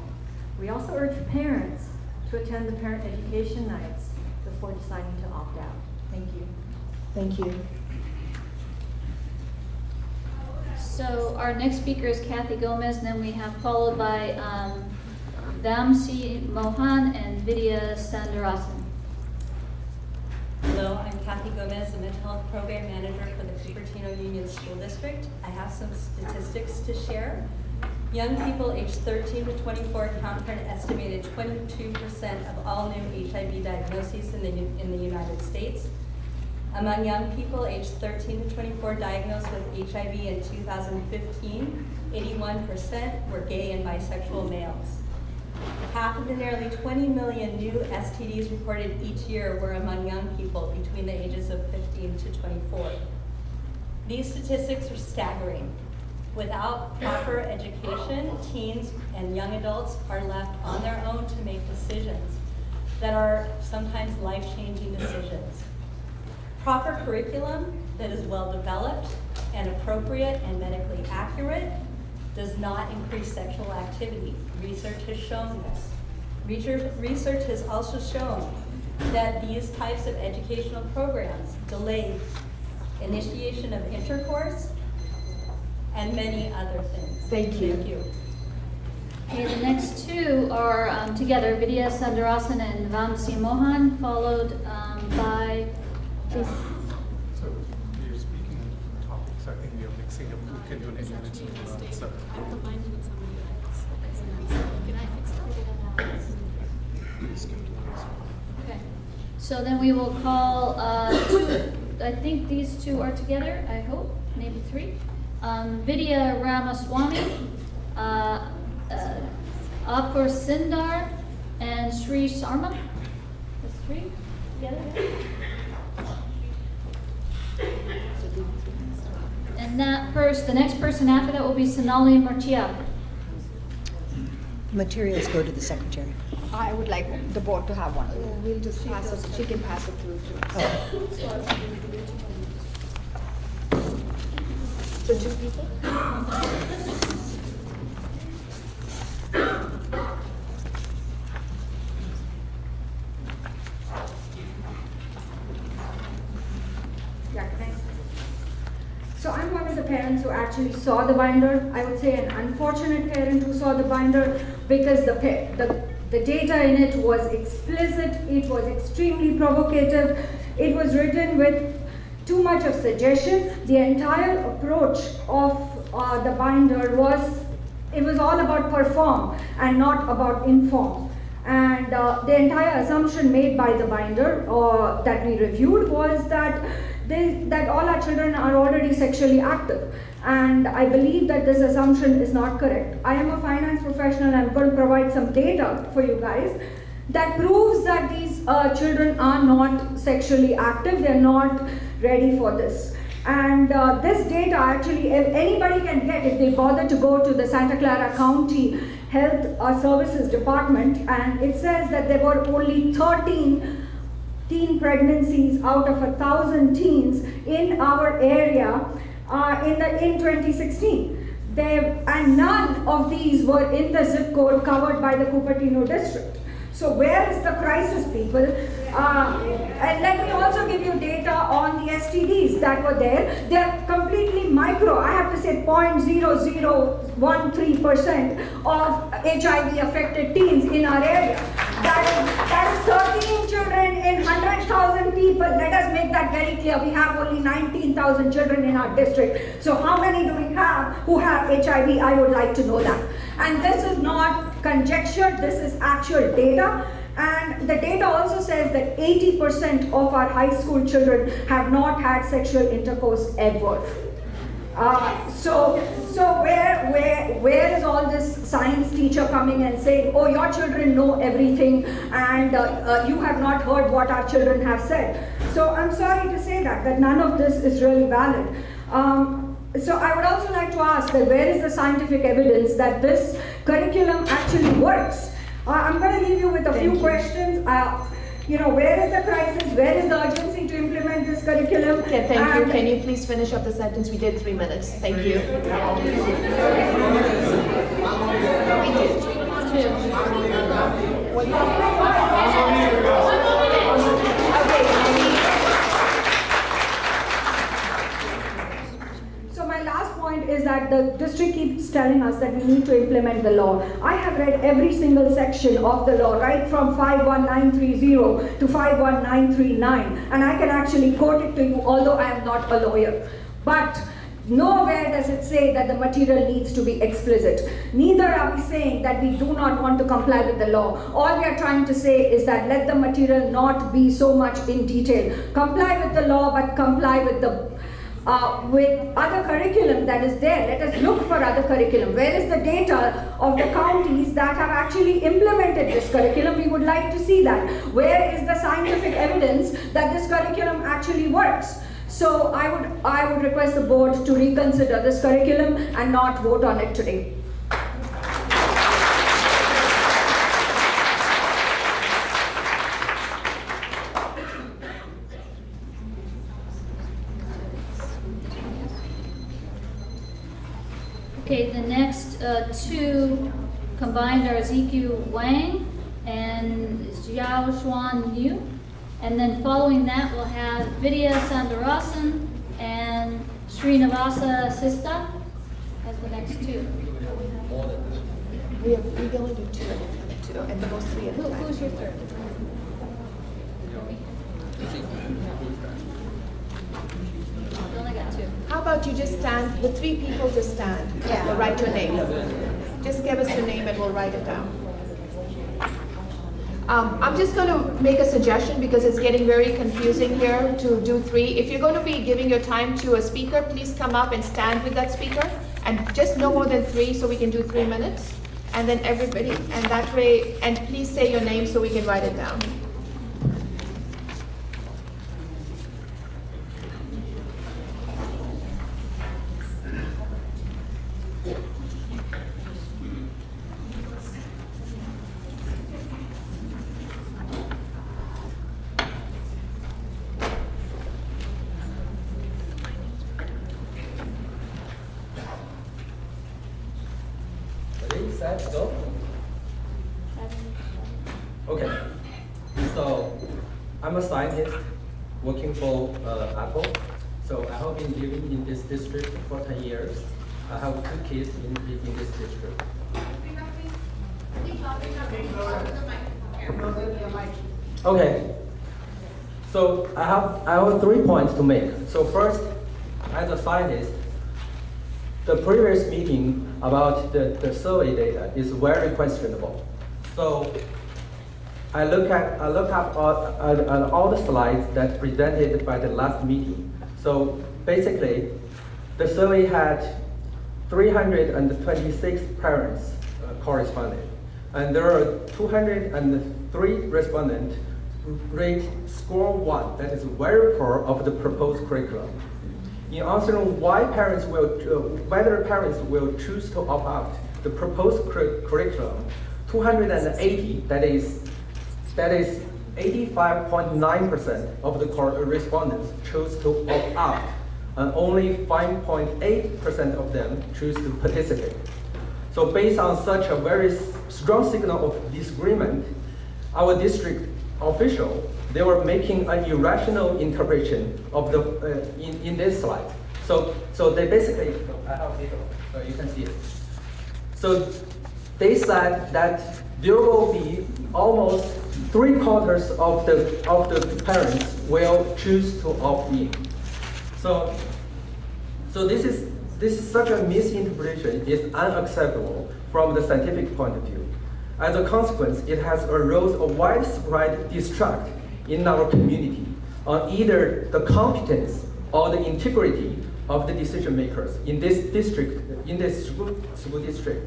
We also urge parents to attend the parent education nights before deciding to opt out. Thank you. Thank you. So our next speaker is Kathy Gomez, and then we have followed by Vamsi Mohan and Vidya Sandarasan. Hello, I'm Kathy Gomez, the Mental Health Program Manager for the Cupertino Union School District. I have some statistics to share. Young people aged 13 to 24 account for an estimated 22% of all new HIV diagnoses in the United States. Among young people aged 13 to 24 diagnosed with HIV in 2015, 81% were gay and bisexual males. Half of the nearly 20 million new STDs reported each year were among young people between the ages of 15 to 24. These statistics are staggering. Without proper education, teens and young adults are left on their own to make decisions that are sometimes life-changing decisions. Proper curriculum that is well developed and appropriate and medically accurate does not increase sexual activity. Research has shown this. Research has also shown that these types of educational programs delay initiation of intercourse and many other things. Thank you. Thank you. Okay, the next two are together, Vidya Sandarasan and Vamsi Mohan, followed by this. So you're speaking on topics, I think we are mixing up, we can do an minutes. So. I'm combined with somebody else. Can I fix that? Okay, so then we will call two, I think these two are together, I hope, maybe three. Vidya Ramaswamy, Apur Sindar, and Sri Sarma. That's three together. And the next person after that will be Sonali Martia. Materials go to the secretary. I would like the board to have one. We'll just pass it, she can pass it through to us. So 2 people? Yeah, thanks. So I'm one of the parents who actually saw the binder. I would say an unfortunate parent who saw the binder because the data in it was explicit, it was extremely provocative, it was written with too much of suggestion. The entire approach of the binder was all about perform and not about inform. And the entire assumption made by the binder that we reviewed was that that all our children are already sexually active. And I believe that this assumption is not correct. I am a finance professional, I'm going to provide some data for you guys that proves that these children are not sexually active, they're not ready for this. And this data actually, if anybody can get, if they bother to go to the Santa Clara County Health Services Department, and it says that there were only 13 teen pregnancies out of 1,000 teens in our area in 2016. And none of these were in the zip code covered by the Cupertino district. So where is the crisis, people? And let me also give you data on the STDs that were there. They're completely micro. I have to say 0.0013% of HIV affected teens in our area. That is 13 children in 100,000 people. Let us make that very clear. We have only 19,000 children in our district. So how many do we have who have HIV? I would like to know that. And this is not conjecture, this is actual data. And the data also says that 80% of our high school children have not had sexual intercourse ever. So where is all this science teacher coming and saying, oh, your children know everything and you have not heard what our children have said. So I'm sorry to say that none of this is really valid. So I would also like to ask that where is the scientific evidence that this curriculum actually works? I'm going to leave you with a few questions. Where is the crisis? Where is the urgency to implement this curriculum? Okay, thank you. Can you please finish up the sentence? We did 3 minutes. Thank you. So my last point is that the district keeps telling us that we need to implement the law. I have read every single section of the law, right from 51930 to 51939, and I can actually quote it to you, although I am not a lawyer. But nowhere does it say that the material needs to be explicit. Neither are we saying that we do not want to comply with the law. All we are trying to say is that let the material not be so much in detail. Comply with the law, but comply with the with other curriculum that is there. Let us look for other curriculum. Where is the data of the counties that have actually implemented this curriculum? We would like to see that. Where is the scientific evidence that this curriculum actually works? So I would request the board to reconsider this curriculum and not vote on it today. Okay, the next two combined are Ezekiel Wang and Xiao Xuan Liu. And then following that, we'll have Vidya Sandarasan and Srinivasa Sista as the next two. We can only do two and the most three at a time. Who's your third? We only got two. How about you just stand, the three people just stand. Yeah. We'll write your name. Just give us your name and we'll write it down. I'm just going to make a suggestion because it's getting very confusing here to do three. If you're going to be giving your time to a speaker, please come up and stand with that speaker. And just no more than three so we can do 3 minutes. And then everybody, and that way, and please say your name so we can write it down. Set, go. Okay, so I'm a scientist working for Apple. So I have been living in this district for 10 years. I have 2 kids in this district. Okay, so I have 3 points to make. So first, as a scientist, the previous meeting about the survey data is very questionable. So I look up all the slides that presented by the last meeting. So basically, the survey had 326 parents corresponded, and there are 203 respondents who rate score 1, that is very poor, of the proposed curriculum. In answering whether parents will choose to opt out the proposed curriculum, 280, that is 85.9% of the respondents chose to opt out, and only 5.8% of them choose to participate. So based on such a very strong signal of disagreement, our district official, they were making an irrational interpretation of the in this slide. So they basically, I have video, so you can see it. So they said that there will be almost 3/4 of the parents will choose to opt in. So this is such a misinterpretation is unacceptable from the scientific point of view. As a consequence, it has arose a widespread distrust in our community on either the competence or the integrity of the decision makers in this district, in this school district.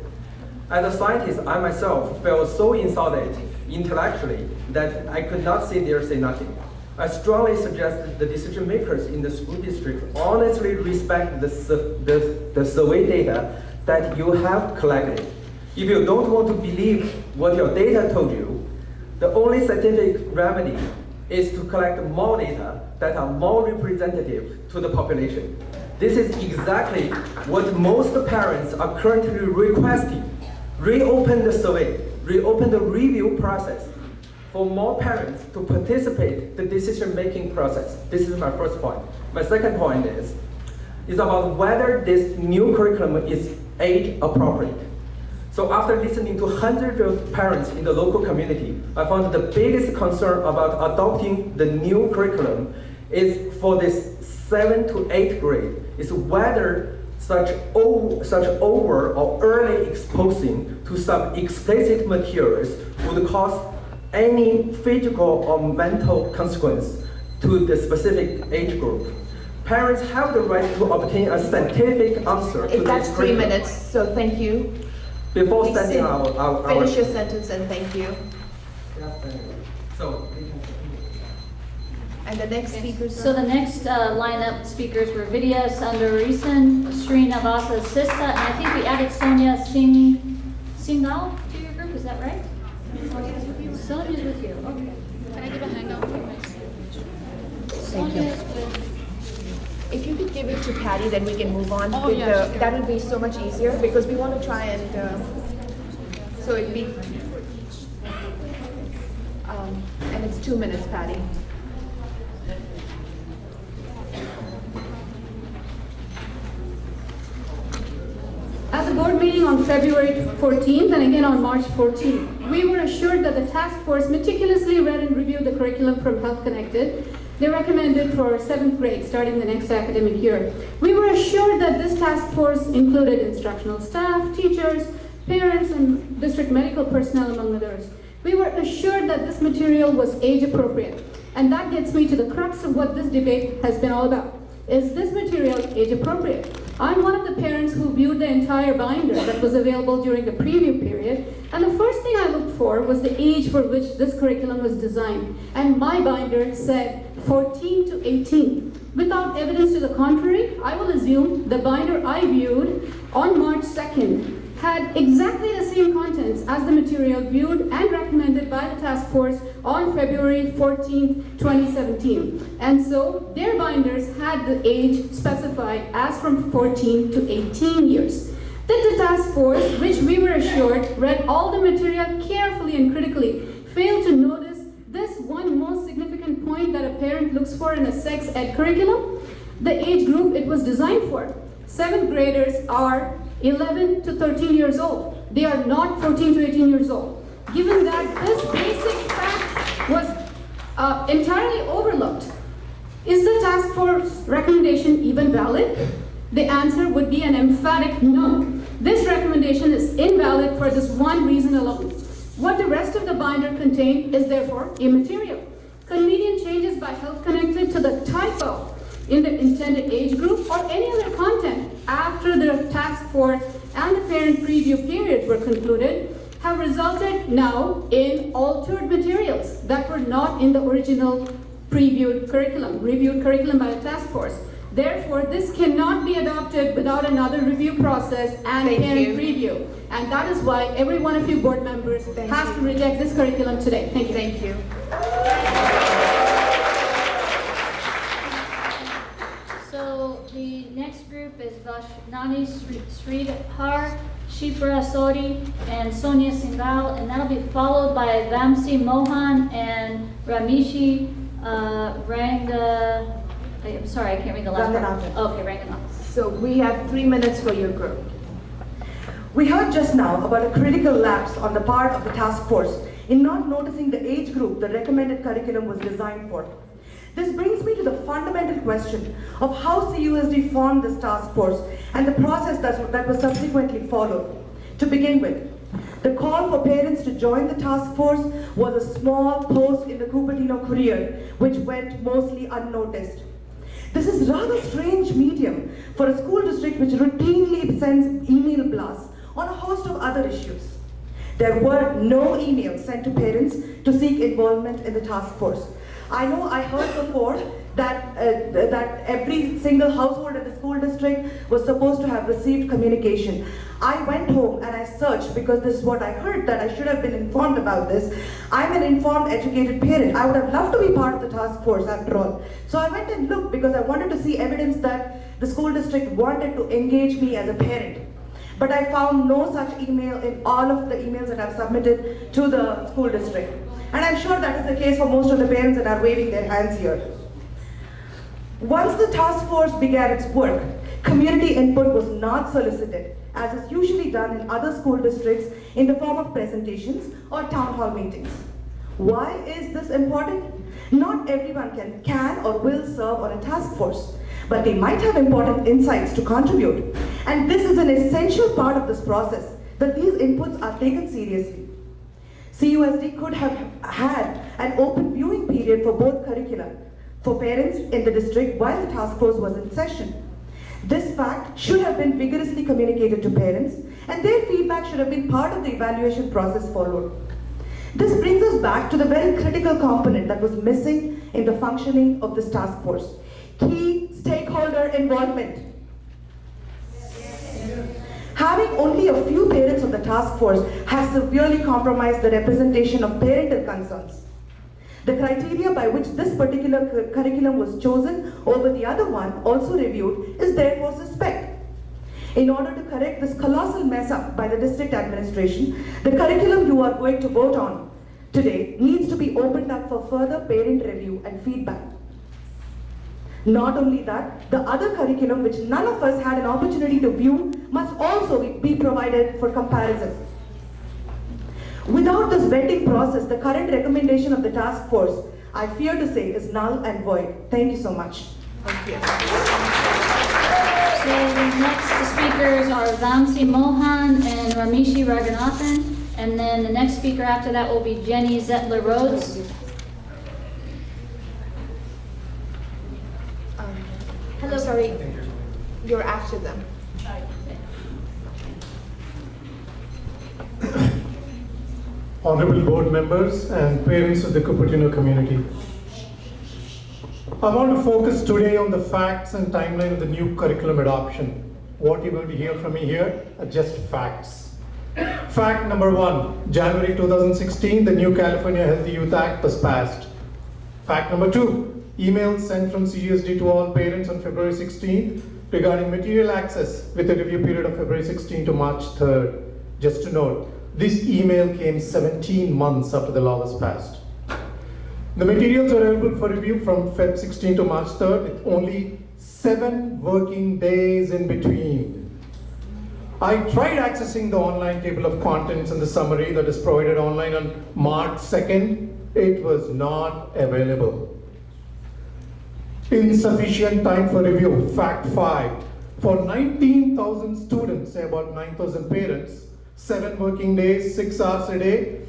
As a scientist, I myself felt so insulted intellectually that I could not sit there and say nothing. I strongly suggest the decision makers in the school district honestly respect the survey data that you have collected. If you don't want to believe what your data told you, the only scientific remedy is to collect more data that are more representative to the population. This is exactly what most parents are currently requesting. Reopen the survey, reopen the review process for more parents to participate in the decision-making process. This is my first point. My second point is about whether this new curriculum is age appropriate. So after listening to hundreds of parents in the local community, I found the biggest concern about adopting the new curriculum is for this 7th to 8th grade, is whether such over or early exposing to some explicit materials would cause any physical or mental consequence to the specific age group. Parents have the right to obtain a scientific answer to That's this 3 curriculum. minutes, so thank you. Before Please sending sit. our Finish your sentence and thank you. So, And the next speakers. So the next lineup speakers were Vidya Sundaresan, Srinivasa Sista, and I think we added Sonia Singhal to your group, is that right? Sonia's with you? Sonia's with you, okay. Can I give a handout for my Thank you. Sonia's with, If you could give it to Patty, then we can move on. Oh, with yeah, the, that will be so much easier because we want to try and, so it'd be, and it's 2 minutes, Patty. At the board meeting on February 14th and again on March 14th, we were assured that the task force meticulously read and reviewed the curriculum from Health Connected. They recommended for 7th grade, starting the next academic year. We were assured that this task force included instructional staff, teachers, parents, and district medical personnel, among others. We were assured that this material was age appropriate. And that gets me to the crux of what this debate has been all about. Is this material age appropriate? I'm one of the parents who viewed the entire binder that was available during the preview period, and the first thing I looked for was the age for which this curriculum was designed. And my binder said 14 to 18. Without evidence to the contrary, I will assume the binder I viewed on March 2nd had exactly the same contents as the material viewed and recommended by the task force on February 14, 2017. And so their binders had the age specified as from 14 to 18 years. Then the task force, which we were assured read all the material carefully and critically, failed to notice this one most significant point that a parent looks for in a sex ed curriculum: the age group it was designed for. 7th graders are 11 to 13 years old. They are not 14 to 18 years old. Given that this basic fact was entirely overlooked, is the task force recommendation even valid? The answer would be an emphatic no. This recommendation is invalid for this one reason alone. What the rest of the binder contained is therefore immaterial. Convenient changes by Health Connected to the typo in the intended age group or any other content after the task force and the parent preview periods were concluded have resulted now in altered materials that were not in the original reviewed curriculum by the task force. Therefore, this cannot be adopted without another review process and parent preview. And that is why every one of you board members has to reject this curriculum today. Thank you. Thank you. So the next group is Vashnani Sridhar, Shipra Sodi, and Sonia Singhal, and that'll be followed by Vamsi Mohan and Rameshi I'm sorry, I can't read the last part. Okay, Ranganathan. So we have 3 minutes for your group. We heard just now about a critical lapse on the part of the task force in not noticing the age group the recommended curriculum was designed for. This brings me to the fundamental question of how CUSD formed this task force and the process that was subsequently followed. To begin with, the call for parents to join the task force was a small post in the Cupertino Courier, which went mostly unnoticed. This is rather strange medium for a school district which routinely sends email blasts on a host of other issues. There were no emails sent to parents to seek involvement in the task force. I know I heard before that every single household in the school district was supposed to have received communication. I went home and I searched because this is what I heard, that I should have been informed about this. I'm an informed, educated parent. I would have loved to be part of the task force after all. So I went and looked because I wanted to see evidence that the school district wanted to engage me as a parent. But I found no such email in all of the emails that I've submitted to the school district. And I'm sure that is the case for most of the parents that are waving their hands here. Once the task force began its work, community input was not solicited, as is usually done in other school districts in the form of presentations or town hall meetings. Why is this important? Not everyone can or will serve on a task force, but they might have important insights to contribute. And this is an essential part of this process, that these inputs are taken seriously. CUSD could have had an open viewing period for both curriculum for parents in the district while the task force was in session. This fact should have been vigorously communicated to parents, and their feedback should have been part of the evaluation process followed. This brings us back to the very critical component that was missing in the functioning of this task force: key stakeholder involvement. Having only a few parents on the task force has severely compromised the representation of parental concerns. The criteria by which this particular curriculum was chosen over the other one, also reviewed, is therefore suspect. In order to correct this colossal mess up by the district administration, the curriculum you are going to vote on today needs to be opened up for further parent review and feedback. Not only that, the other curriculum which none of us had an opportunity to view must also be provided for comparison. Without this vetting process, the current recommendation of the task force, I fear to say, is null and void. Thank you so much. Thank you. So the next speakers are Vamsi Mohan and Rameshi Raghunathan, and then the next speaker after that will be Jenny Zettler Rhodes. Hello. Sorry, you're after them. Honorable board members and parents of the Cupertino community. I want to focus today on the facts and timeline of the new curriculum adoption. What you're going to hear from me here are just facts. Fact number 1, January 2016, the new California Healthy Youth Act was passed. Fact number 2, emails sent from CUSD to all parents on February 16th regarding material access with a review period of February 16 to March 3rd. Just to note, this email came 17 months after the law was passed. The materials were available for review from Feb 16 to March 3rd with only 7 working days in between. I tried accessing the online table of contents and the summary that is provided online on March 2nd. It was not available. Insufficient time for review. Fact 5. For 19,000 students, say about 9,000 parents, 7 working days, 6 hours a day.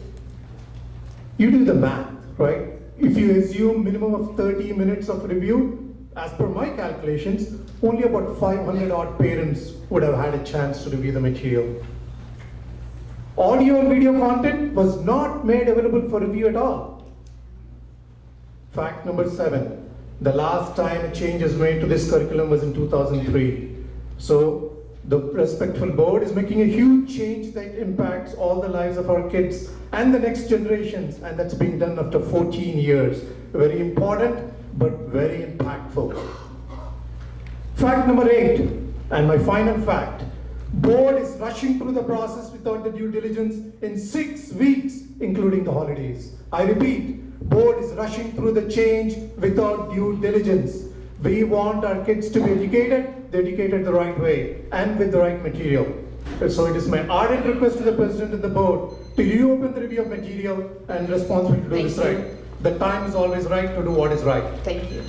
You do the math, right? If you assume minimum of 30 minutes of review, as per my calculations, only about 500 odd parents would have had a chance to review the material. Audio and video content was not made available for review at all. Fact number 7, the last time a change was made to this curriculum was in 2003. So the respectful board is making a huge change that impacts all the lives of our kids and the next generations, and that's being done after 14 years. Very important, but very impactful. Fact number 8, and my final fact, board is rushing through the process without the due diligence in 6 weeks, including the holidays. I repeat, board is rushing through the change without due diligence. We want our kids to be educated the right way and with the right material. So it is my ardent request to the president and the board to reopen the review of material and responsibility to do this right. The time is always right to do what is right. Thank you.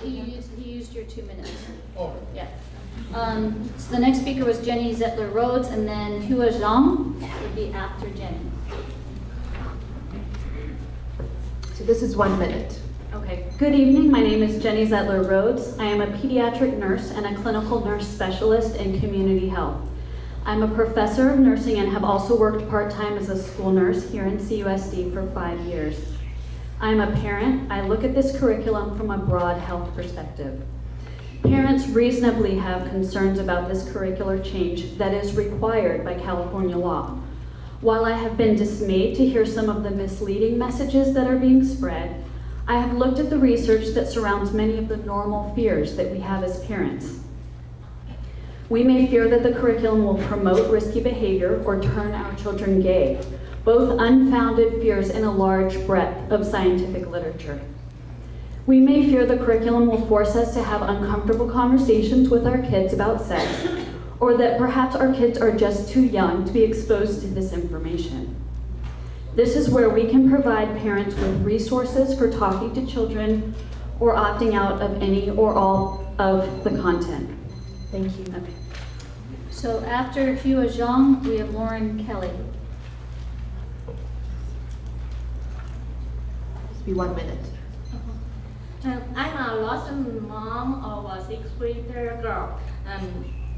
He used your 2 minutes. Oh. Yeah. So the next speaker was Jenny Zettler Rhodes, and then Hua Zhang would be after Jenny. So this is 1 minute. Okay. Good evening. My name is Jenny Zettler Rhodes. I am a pediatric nurse and a clinical nurse specialist in community health. I'm a professor of nursing and have also worked part-time as a school nurse here in CUSD for 5 years. I'm a parent. I look at this curriculum from a broad health perspective. Parents reasonably have concerns about this curricular change that is required by California law. While I have been dismayed to hear some of the misleading messages that are being spread, I have looked at the research that surrounds many of the normal fears that we have as parents. We may fear that the curriculum will promote risky behavior or turn our children gay, both unfounded fears in a large breadth of scientific literature. We may fear the curriculum will force us to have uncomfortable conversations with our kids about sex, or that perhaps our kids are just too young to be exposed to this information. This is where we can provide parents with resources for talking to children or opting out of any or all of the content. Thank you. Okay. So after Hua Zhang, we have Lauren Kelly. Be 1 minute. I'm a lost mom of a 6th grader girl.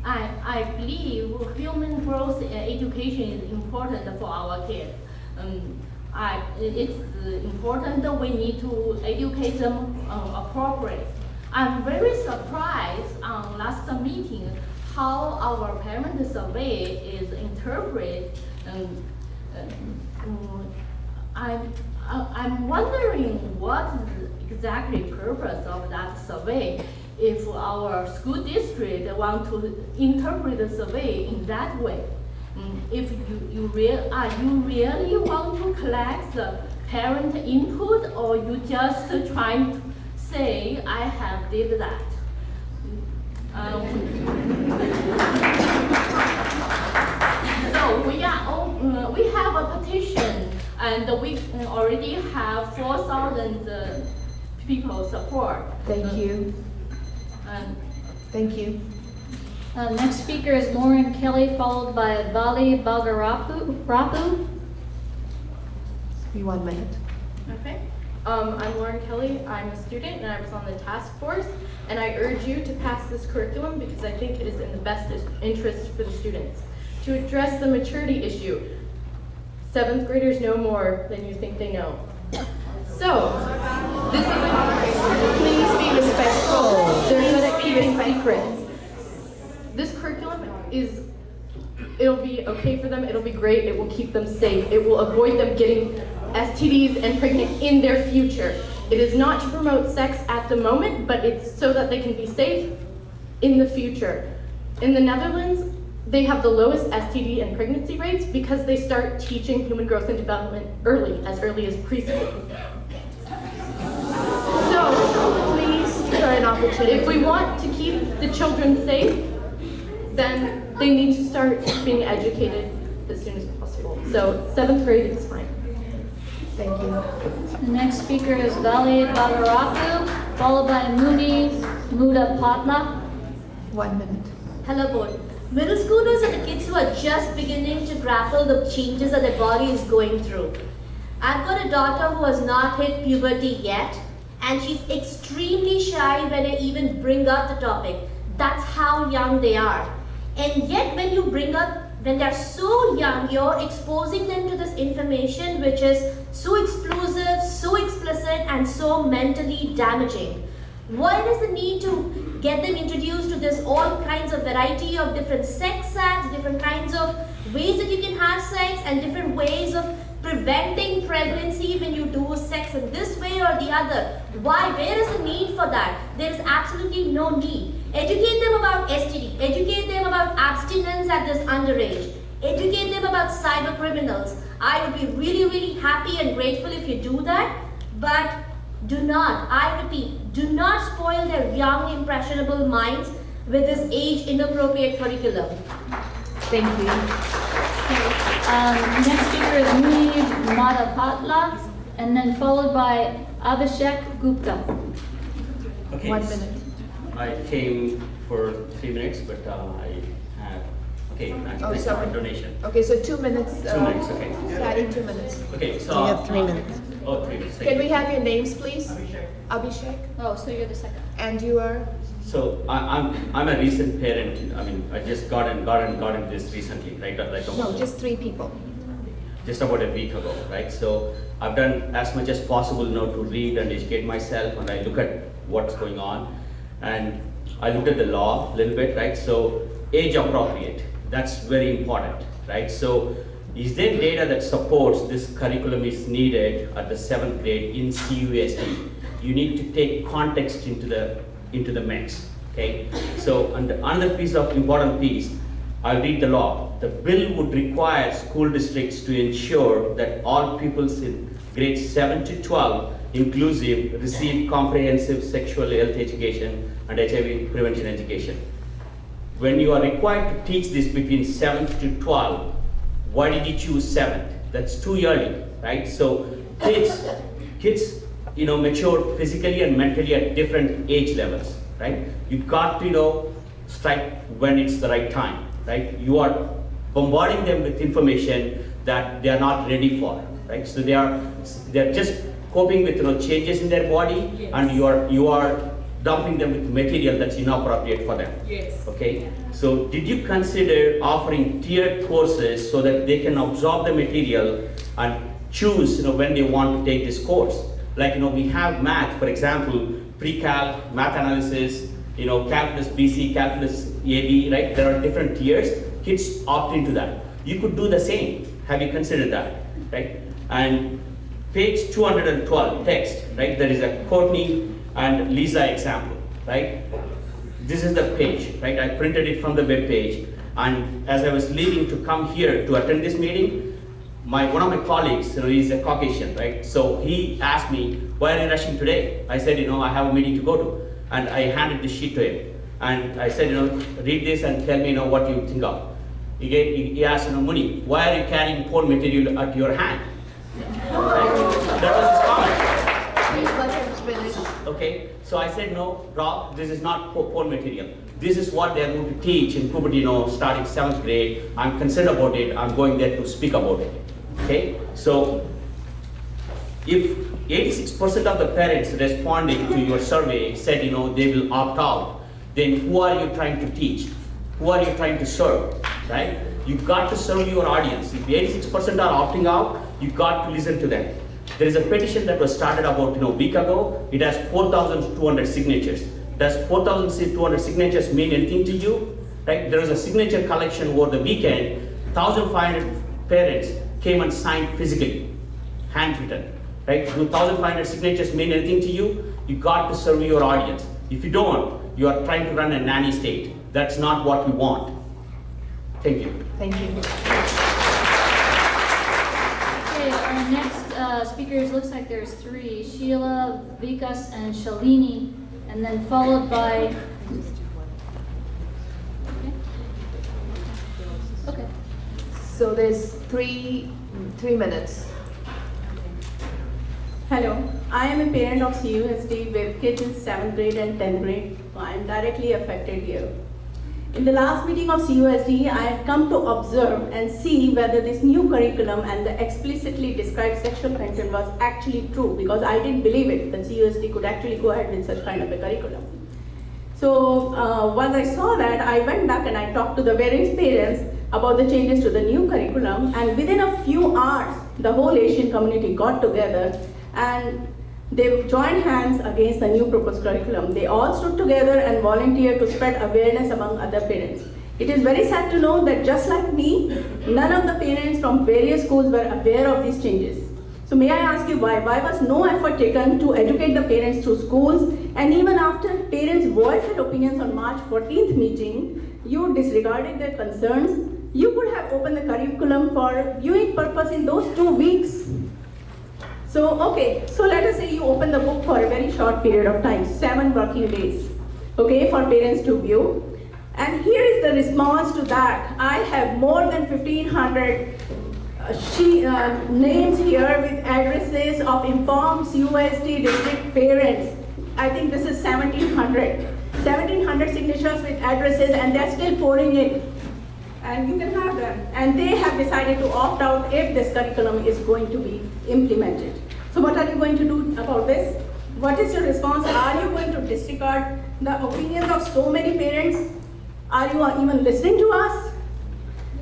I believe human growth and education is important for our kids. It's important that we need to educate them appropriately. I'm very surprised on last meeting how our parent survey is interpreted. I'm wondering what exactly purpose of that survey if our school district want to interpret the survey in that way. If you really want to collect the parent input, or you just trying to say I have did that. So we have a petition, and we already have 4,000 people support. Thank you. Thank you. Next speaker is Lauren Kelly, followed by Vali Bagarapu. Be 1 minute. Okay. I'm Lauren Kelly. I'm a student and I was on the task force, and I urge you to pass this curriculum because I think it is in the best interest for the students. To address the maturity issue, 7th graders know more than you think they know. So, this is please be respectful. They're good at keeping secrets. This curriculum it'll be okay for them, it'll be great, it will keep them safe, it will avoid them getting STDs and pregnant in their future. It is not to promote sex at the moment, but it's so that they can be safe in the future. In the Netherlands, they have the lowest STD and pregnancy rates because they start teaching human growth and development as early as preschool. So, please, if we want to keep the children safe, then they need to start being educated as soon as possible. So 7th grade is fine. Thank you. The next speaker is Vali Bagarapu, followed by Muda Patna. 1 minute. Hello, board. Middle schoolers are the kids who are just beginning to grapple the changes that their body is going through. I've got a daughter who has not hit puberty yet, and she's extremely shy when I even bring up the topic. That's how young they are. And yet when you bring up, when they're so young, you're exposing them to this information which is so explosive, so explicit, and so mentally damaging. What is the need to get them introduced to this all kinds of variety of different sex acts, different kinds of ways that you can have sex, and different ways of preventing pregnancy when you do sex in this way or the other? Why? Where is the need for that? There is absolutely no need. Educate them about STD. Educate them about abstinence at this underage. Educate them about cyber criminals. I would be really, really happy and grateful if you do that. But do not, I repeat, do not spoil their young, impressionable minds with this age-inappropriate curriculum. Thank you. Okay. Next speaker is Munir Madhapatla, and then followed by Abhishek Gupta. Okay. 1 minute. I came for 3 minutes, but I have, okay, I sorry. donation. Okay, so 2 minutes. 2 minutes, okay. Patty, 2 minutes. Okay, so. You have 3 minutes. Oh, 3 minutes. Can we have your names, please? Abhishek. Oh, so you're the second. And you are? So I'm a recent parent. I mean, I just got into this recently, right? Like No, just 3 people. just about a week ago, right? So I've done as much as possible now to read and educate myself, and I look at what's going on, and I looked at the law a little bit, right? So age appropriate, that's very important, right? So is there data that supports this curriculum is needed at the 7th grade in CUSD? You need to take context into the mix, okay? So another piece of important piece, I'll read the law. The bill would require school districts to ensure that all pupils in grades 7 to 12 inclusive receive comprehensive sexual health education and HIV prevention education. When you are required to teach this between 7th to 12, why did you choose 7th? That's too early, right? So kids, mature physically and mentally at different age levels, right? You got to, strike when it's the right time, right? You are bombarding them with information that they are not ready for, right? So they're just coping with changes in their body, yes. And you are dumping them with material that's inappropriate for them. Yes. Okay. So did you consider offering tiered courses so that they can absorb the material and choose when they want to take this course? Like we have math, for example, pre-calc, math analysis, calculus BC, calculus AB, right? There are different tiers. Kids opt into that. You could do the same. Have you considered that, right? And page 212, text, right? There is a Courtney and Lisa example, right? This is the page, right? I printed it from the web page, and as I was leaving to come here to attend this meeting, one of my colleagues, he's a Caucasian, right? So he asked me, why are you rushing today? I said, I have a meeting to go to. And I handed the sheet to him. And I said, read this and tell me, what you think of. He asked, Muni, why are you carrying porn material at your hand? Right? That was his comment. Please let him finish. Okay, so I said, no, Rob, this is not porn material. This is what they are going to teach in Cupertino starting 7th grade. I'm concerned about it. I'm going there to speak about it. Okay, so if 86% of the parents responding to your survey said, they will opt out, then who are you trying to teach? Who are you trying to serve, right? You've got to serve your audience. If 86% are opting out, you've got to listen to them. There is a petition that was started about a week ago. It has 4,200 signatures. Does 4,200 signatures mean anything to you? Right? There was a signature collection over the weekend. 1,500 parents came and signed physically, handwritten. Right? Do 1,500 signatures mean anything to you? You got to serve your audience. If you don't, you are trying to run a nanny state. That's not what we want. Thank you. Thank you. Okay, our next speakers, looks like there's 3, Sheila, Vikas, and Shalini, and then followed by, okay. So there's 3 minutes. Hello, I am a parent of CUSD with kids in 7th grade and 10th grade, so I am directly affected here. In the last meeting of CUSD, I had come to observe and see whether this new curriculum and the explicitly described sexual content was actually true, because I didn't believe it, that CUSD could actually go ahead with such kind of a curriculum. So once I saw that, I went back and I talked to the various parents about the changes to the new curriculum, and within a few hours, the whole Asian community got together and they joined hands against the new proposed curriculum. They all stood together and volunteered to spread awareness among other parents. It is very sad to know that just like me, none of the parents from various schools were aware of these changes. So may I ask you why? Why was no effort taken to educate the parents through schools? And even after parents voiced their opinions on March 14th meeting, you disregarded their concerns. You could have opened the curriculum for viewing purpose in those 2 weeks. So, okay, so let us say you open the book for a very short period of time, 7 working days, okay, for parents to view. And here is the response to that. I have more than 1,500 names here with addresses of informed CUSD district parents. I think this is 1,700. 1,700 signatures with addresses, and they're still pouring in. And you can have them. And they have decided to opt out if this curriculum is going to be implemented. So what are you going to do about this? What is your response? Are you going to disregard the opinions of so many parents? Are you even listening to us?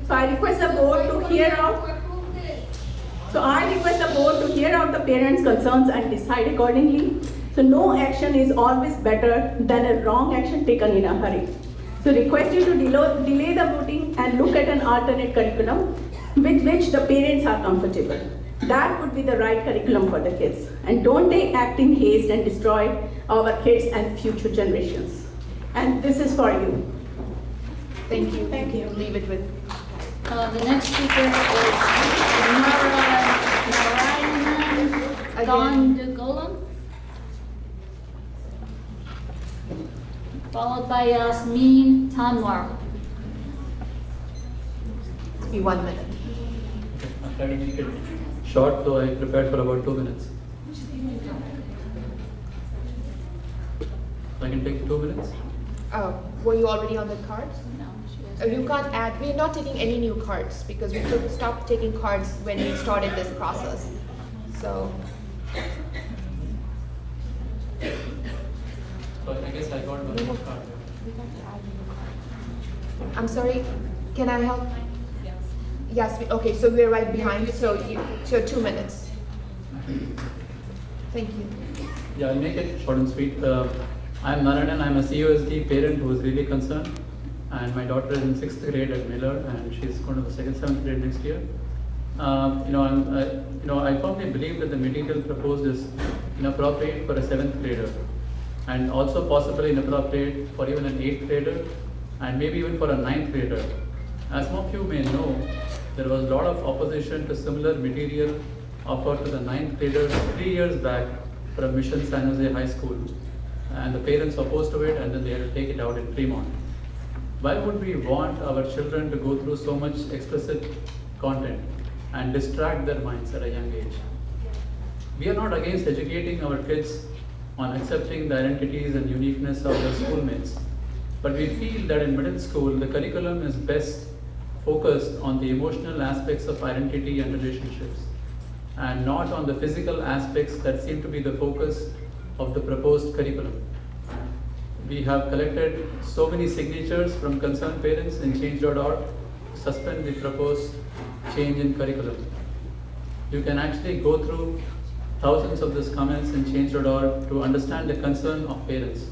So I request the board to hear out. So I request the board to hear out the parents' concerns and decide accordingly. So no action is always better than a wrong action taken in a hurry. So request you to delay the voting and look at an alternate curriculum with which the parents are comfortable. That would be the right curriculum for the kids. And don't take act in haste and destroy our kids and future generations. And this is for you. Thank you. Thank you. Leave it with. The next speaker is Narayanan Gondagolam, followed by Yasmin Tanwar. Be 1 minute. I'll try to make it short, though I prepared for about 2 minutes. So I can take 2 minutes? Oh, were you already on the cards? No, she was. You can't add, we're not taking any new cards because we stopped taking cards when we started this process. So. So I guess I got one more card. I'm sorry, can I help? Yes, okay, so we're right behind, so 2 minutes. Thank you. Yeah, I'll make it short and sweet. I'm Narayanan, I'm a CUSD parent who is really concerned. And my daughter is in 6th grade at Miller, and she's going to the 7th grade next year. I firmly believe that the material proposed is inappropriate for a 7th grader, and also possibly inappropriate for even an 8th grader, and maybe even for a 9th grader. As some of you may know, there was a lot of opposition to similar material offered to the 9th graders 3 years back from Mission San Jose High School, and the parents opposed to it, and then they had to take it out in Fremont. Why would we want our children to go through so much explicit content and distract their minds at a young age? We are not against educating our kids on accepting the identities and uniqueness of their schoolmates, but we feel that in middle school, the curriculum is best focused on the emotional aspects of identity and relationships, and not on the physical aspects that seem to be the focus of the proposed curriculum. We have collected so many signatures from concerned parents in change.org to suspend the proposed change in curriculum. You can actually go through thousands of these comments in change.org to understand the concern of parents.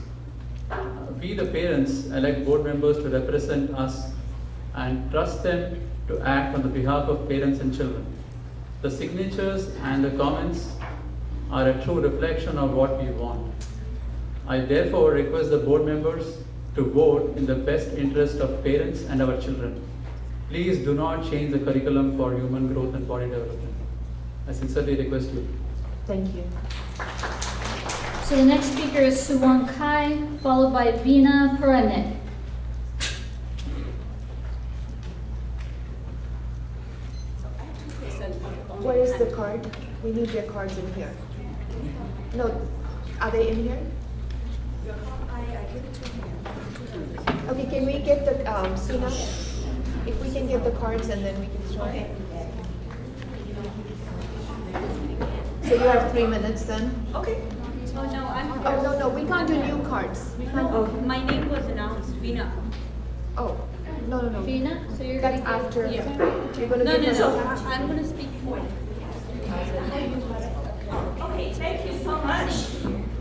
We, the parents, elect board members to represent us and trust them to act on the behalf of parents and children. The signatures and the comments are a true reflection of what we want. I therefore request the board members to vote in the best interest of parents and our children. Please do not change the curriculum for human growth and body development. I sincerely request you. Thank you. So the next speaker is Suwon Kai, followed by Veena Puranik. Where is the card? We need your cards in here. No, are they in here? I give it to him. Okay, can we get the, Sina? If we can get the cards and then we can start. So you have 3 minutes then? Okay. Oh, no, I'm. Oh, no, we can't do new cards. We can't. No, my name was announced, Veena. Oh, no. Veena, so you're That's gonna after. Yeah. You're gonna No, give no, us no, I'm gonna speak for you. Okay, thank you so much.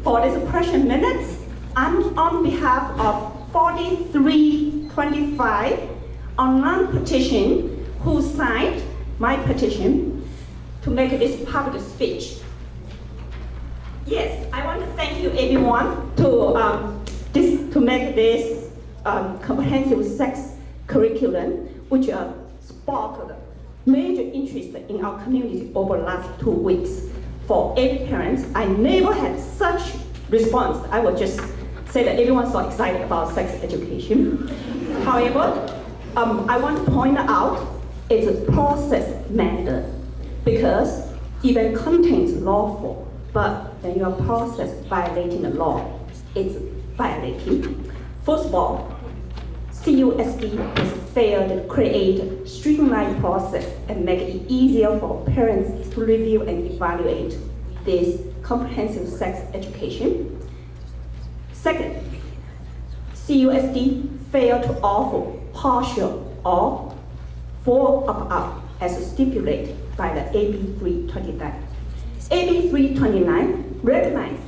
For this precious minutes, I'm on behalf of 4325 online petition who signed my petition to make this public speech. Yes, I want to thank you everyone to make this comprehensive sex curriculum, which sparked major interest in our community over the last 2 weeks. For every parent, I never had such response. I would just say that everyone's so excited about sex education. However, I want to point out it's a process matter because even content is lawful, but when your process violating the law, it's violating. First of all, CUSD has failed to create a streamlined process and make it easier for parents to review and evaluate this comprehensive sex education. Second, CUSD failed to offer partial or full opt-out as stipulated by the AB 329. AB 329 recognizes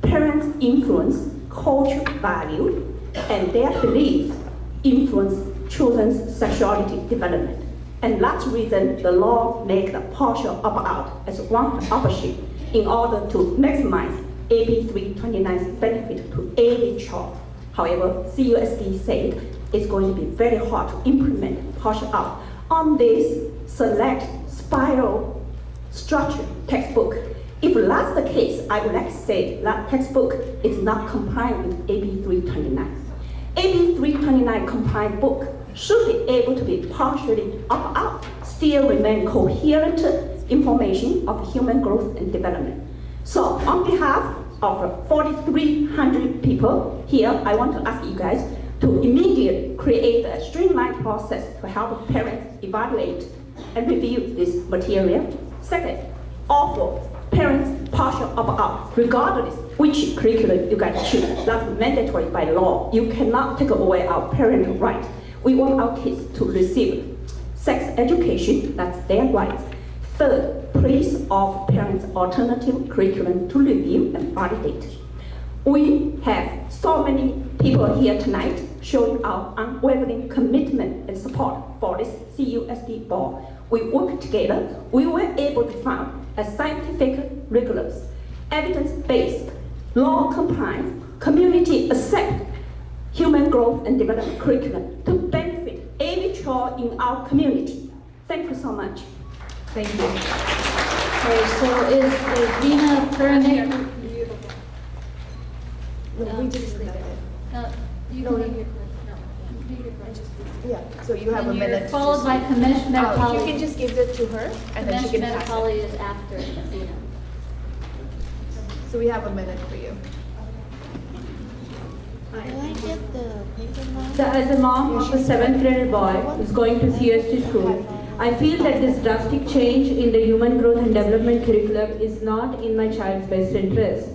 parents' influence, cultural value, and their beliefs influence children's sexuality development. And that's the reason the law makes the partial opt-out as one option in order to maximize AB 329's benefit to every child. However, CUSD said it's going to be very hard to implement partial opt on this select spiral structure textbook. If that's the case, I would like to say that textbook is not compliant with AB 329. AB 329 compliant book should be able to be partially opt-out, still remain coherent information of human growth and development. So on behalf of 4,300 people here, I want to ask you guys to immediately create a streamlined process to help parents evaluate and review this material. Second, offer parents partial opt-out, regardless which curriculum you guys choose. That's mandatory by law. You cannot take away our parental right. We want our kids to receive sex education, that's their right. Third, please offer parents alternative curriculum to review and validate. We have so many people here tonight showing our unwavering commitment and support for this CUSD board. We work together, we were able to find a scientific, rigorous, evidence-based, law-compliant, community-accept human growth and development curriculum to benefit every child in our community. Thank you so much. Thank you. Okay, so is Veena currently? No, we just leave it. You No, can no. leave your Yeah, so you have a And you're minute. to followed just- by Kamesh Medapalli. You can just give it to her and then she Kamesh can pass it. Medapalli is after Veena. So we have a minute for you. As a mom of a 7th grade boy who's going to CST school, I feel that this drastic change in the human growth and development curriculum is not in my child's best interest.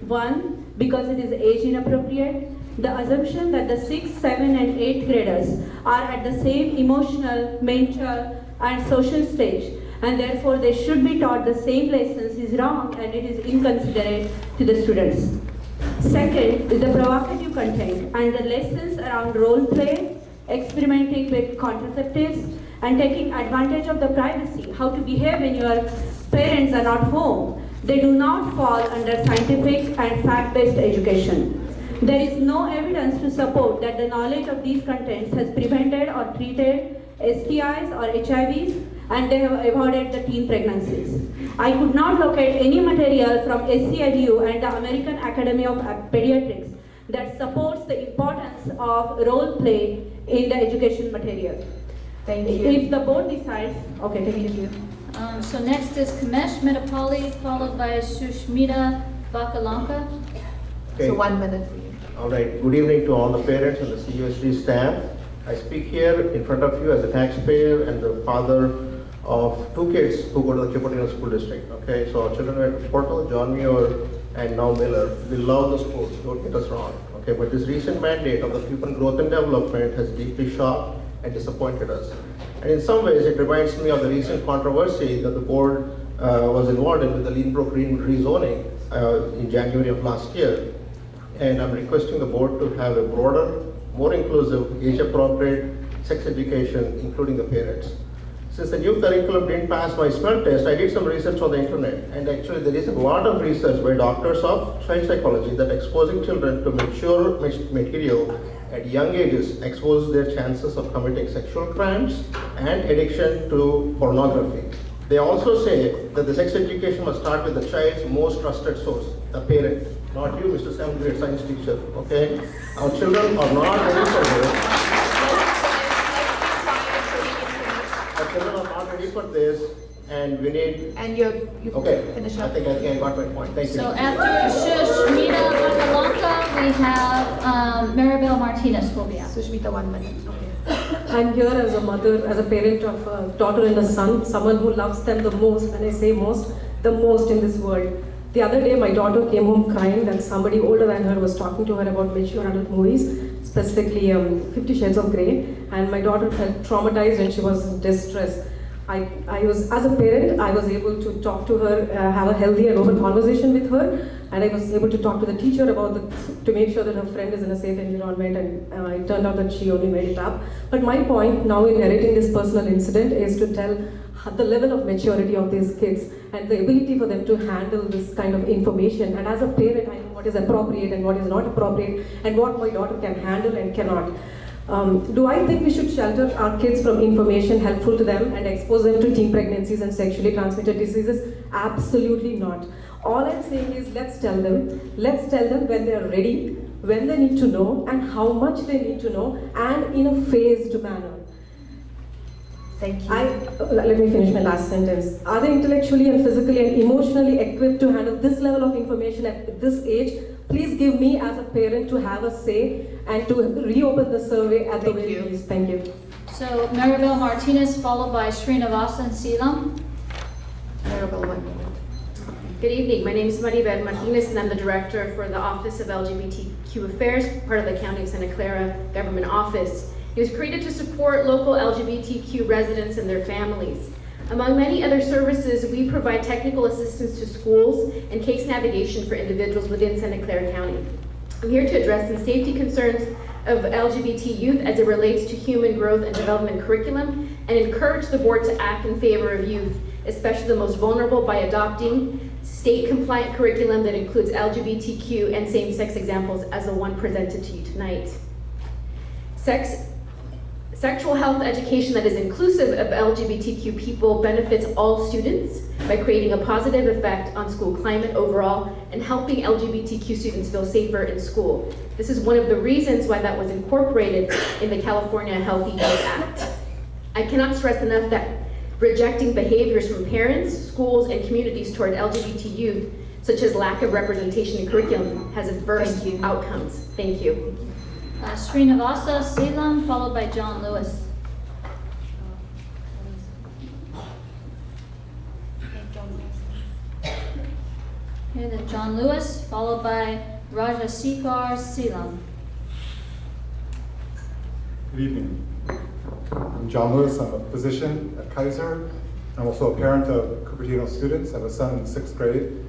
One, because it is age inappropriate. The assumption that the 6th, 7th and 8th graders are at the same emotional, mental and social stage, and therefore they should be taught the same lessons is wrong and it is inconsiderate to the students. Second is the provocative content and the lessons around role play, experimenting with contraceptives, and taking advantage of the privacy, how to behave when your parents are not home. They do not fall under scientific and fact-based education. There is no evidence to support that the knowledge of these contents has prevented or treated STIs or HIVs, and they have avoided the teen pregnancies. I could not locate any material from SCIDU and the American Academy of Pediatrics that supports the importance of role play in the education material. Thank you. If the board decides, okay, thank you. So next is Kamesh Medapalli, followed by Sushmita Vakalanka. Okay. So 1 minute for you. All right, good evening to all the parents and the CUSD staff. I speak here in front of you as a taxpayer and the father of two kids who go to the Cupertino School District. Okay, so our children are at Portal, John Muir, and now Miller. We love the school, don't get us wrong. Okay, but this recent mandate of the pupil growth and development has deeply shocked and disappointed us. And in some ways, it reminds me of the recent controversy that the board was involved in with the Leenbrook rezoning in January of last year. And I'm requesting the board to have a broader, more inclusive, age-appropriate sex education, including the parents. Since the new curriculum didn't pass my smell test, I did some research on the internet. And actually there is a lot of research by doctors of child psychology that exposing children to mature material at young ages exposes their chances of committing sexual crimes and addiction to pornography. They also say that the sex education must start with the child's most trusted source, the parent. Not you, Mr. 7th grade science teacher, okay? Our children are not ready for this. Our children are not ready for this, and we need... And you okay. finish up. I think I got my point. Thank you. So after Sushmita Vangalanka, we have Maribel Martinez will be up. Sushmita, 1 minute. Okay. I'm here as a mother, as a parent of a daughter and a son, someone who loves them the most. When I say most, the most in this world. The other day, my daughter came home crying that somebody older than her was talking to her about mature adult movies, specifically 50 Shades of Grey, and my daughter felt traumatized and she was in distress. I was, as a parent, I was able to talk to her, have a healthy and open conversation with her, and I was able to talk to the teacher about to make sure that her friend is in a safe environment, and it turned out that she only made it up. But my point now in narrating this personal incident is to tell the level of maturity of these kids and the ability for them to handle this kind of information. And as a parent, I know what is appropriate and what is not appropriate and what my daughter can handle and cannot. Do I think we should shelter our kids from information helpful to them and expose them to teen pregnancies and sexually transmitted diseases? Absolutely not. All I'm saying is let's tell them when they're ready, when they need to know, and how much they need to know, and in a phased manner. Thank you. Let me finish my last sentence. Are they intellectually and physically and emotionally equipped to handle this level of information at this age? Please give me as a parent to have a say and to reopen the survey at the very least. Thank you. So Maribel Martinez followed by Srinivasan Seelam. Maribel, 1 minute. Good evening. My name is Maribel Martinez, and I'm the director for the Office of LGBTQ Affairs, part of the County of Santa Clara Government Office. It was created to support local LGBTQ residents and their families. Among many other services, we provide technical assistance to schools and case navigation for individuals within Santa Clara County. I'm here to address the safety concerns of LGBT youth as it relates to human growth and development curriculum, and encourage the board to act in favor of youth, especially the most vulnerable, by adopting state-compliant curriculum that includes LGBTQ and same-sex examples as the one presented to you tonight. Sexual health education that is inclusive of LGBTQ people benefits all students by creating a positive effect on school climate overall and helping LGBTQ students feel safer in school. This is one of the reasons why that was incorporated in the California Healthy Youth Act. I cannot stress enough that rejecting behaviors from parents, schools, and communities toward LGBT youth, such as lack of representation in curriculum, has adverse outcomes. Thank you. Srinivasa Seelam, followed by John Lewis. Okay, then John Lewis, followed by Rajasekhar Seelam. Good evening. I'm John Lewis. I'm a physician at Kaiser. I'm also a parent of Cupertino students. I have a son in 6th grade.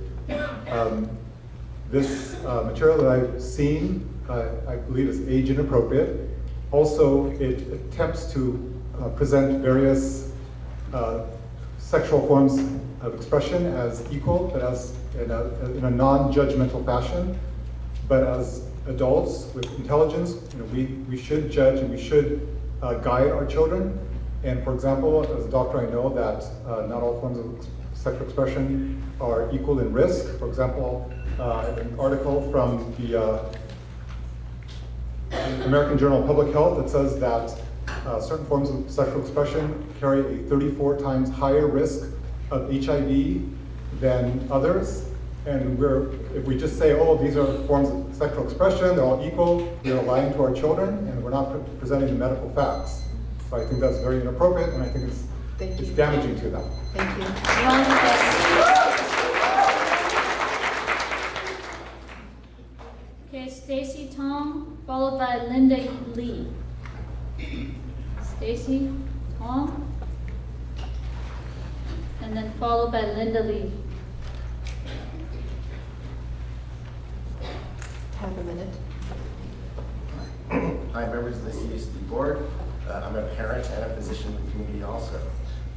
This material that I've seen, I believe is age inappropriate. Also, it attempts to present various sexual forms of expression as equal, but as in a non-judgmental fashion. But as adults with intelligence, we should judge and we should guide our children. And for example, as a doctor, I know that not all forms of sexual expression are equal in risk. For example, an article from the American Journal of Public Health that says that certain forms of sexual expression carry a 34 times higher risk of HIV than others. And if we just say, oh, these are forms of sexual expression, they're all equal, we are lying to our children, and we're not presenting the medical facts. So I think that's very inappropriate, and I think it's damaging to them. Thank you. Okay, Stacy Tong, followed by Linda Lee. Stacy Tong, and then followed by Linda Lee. Have a minute. Hi, members of the CUSD board. I'm a parent and a physician in the community also.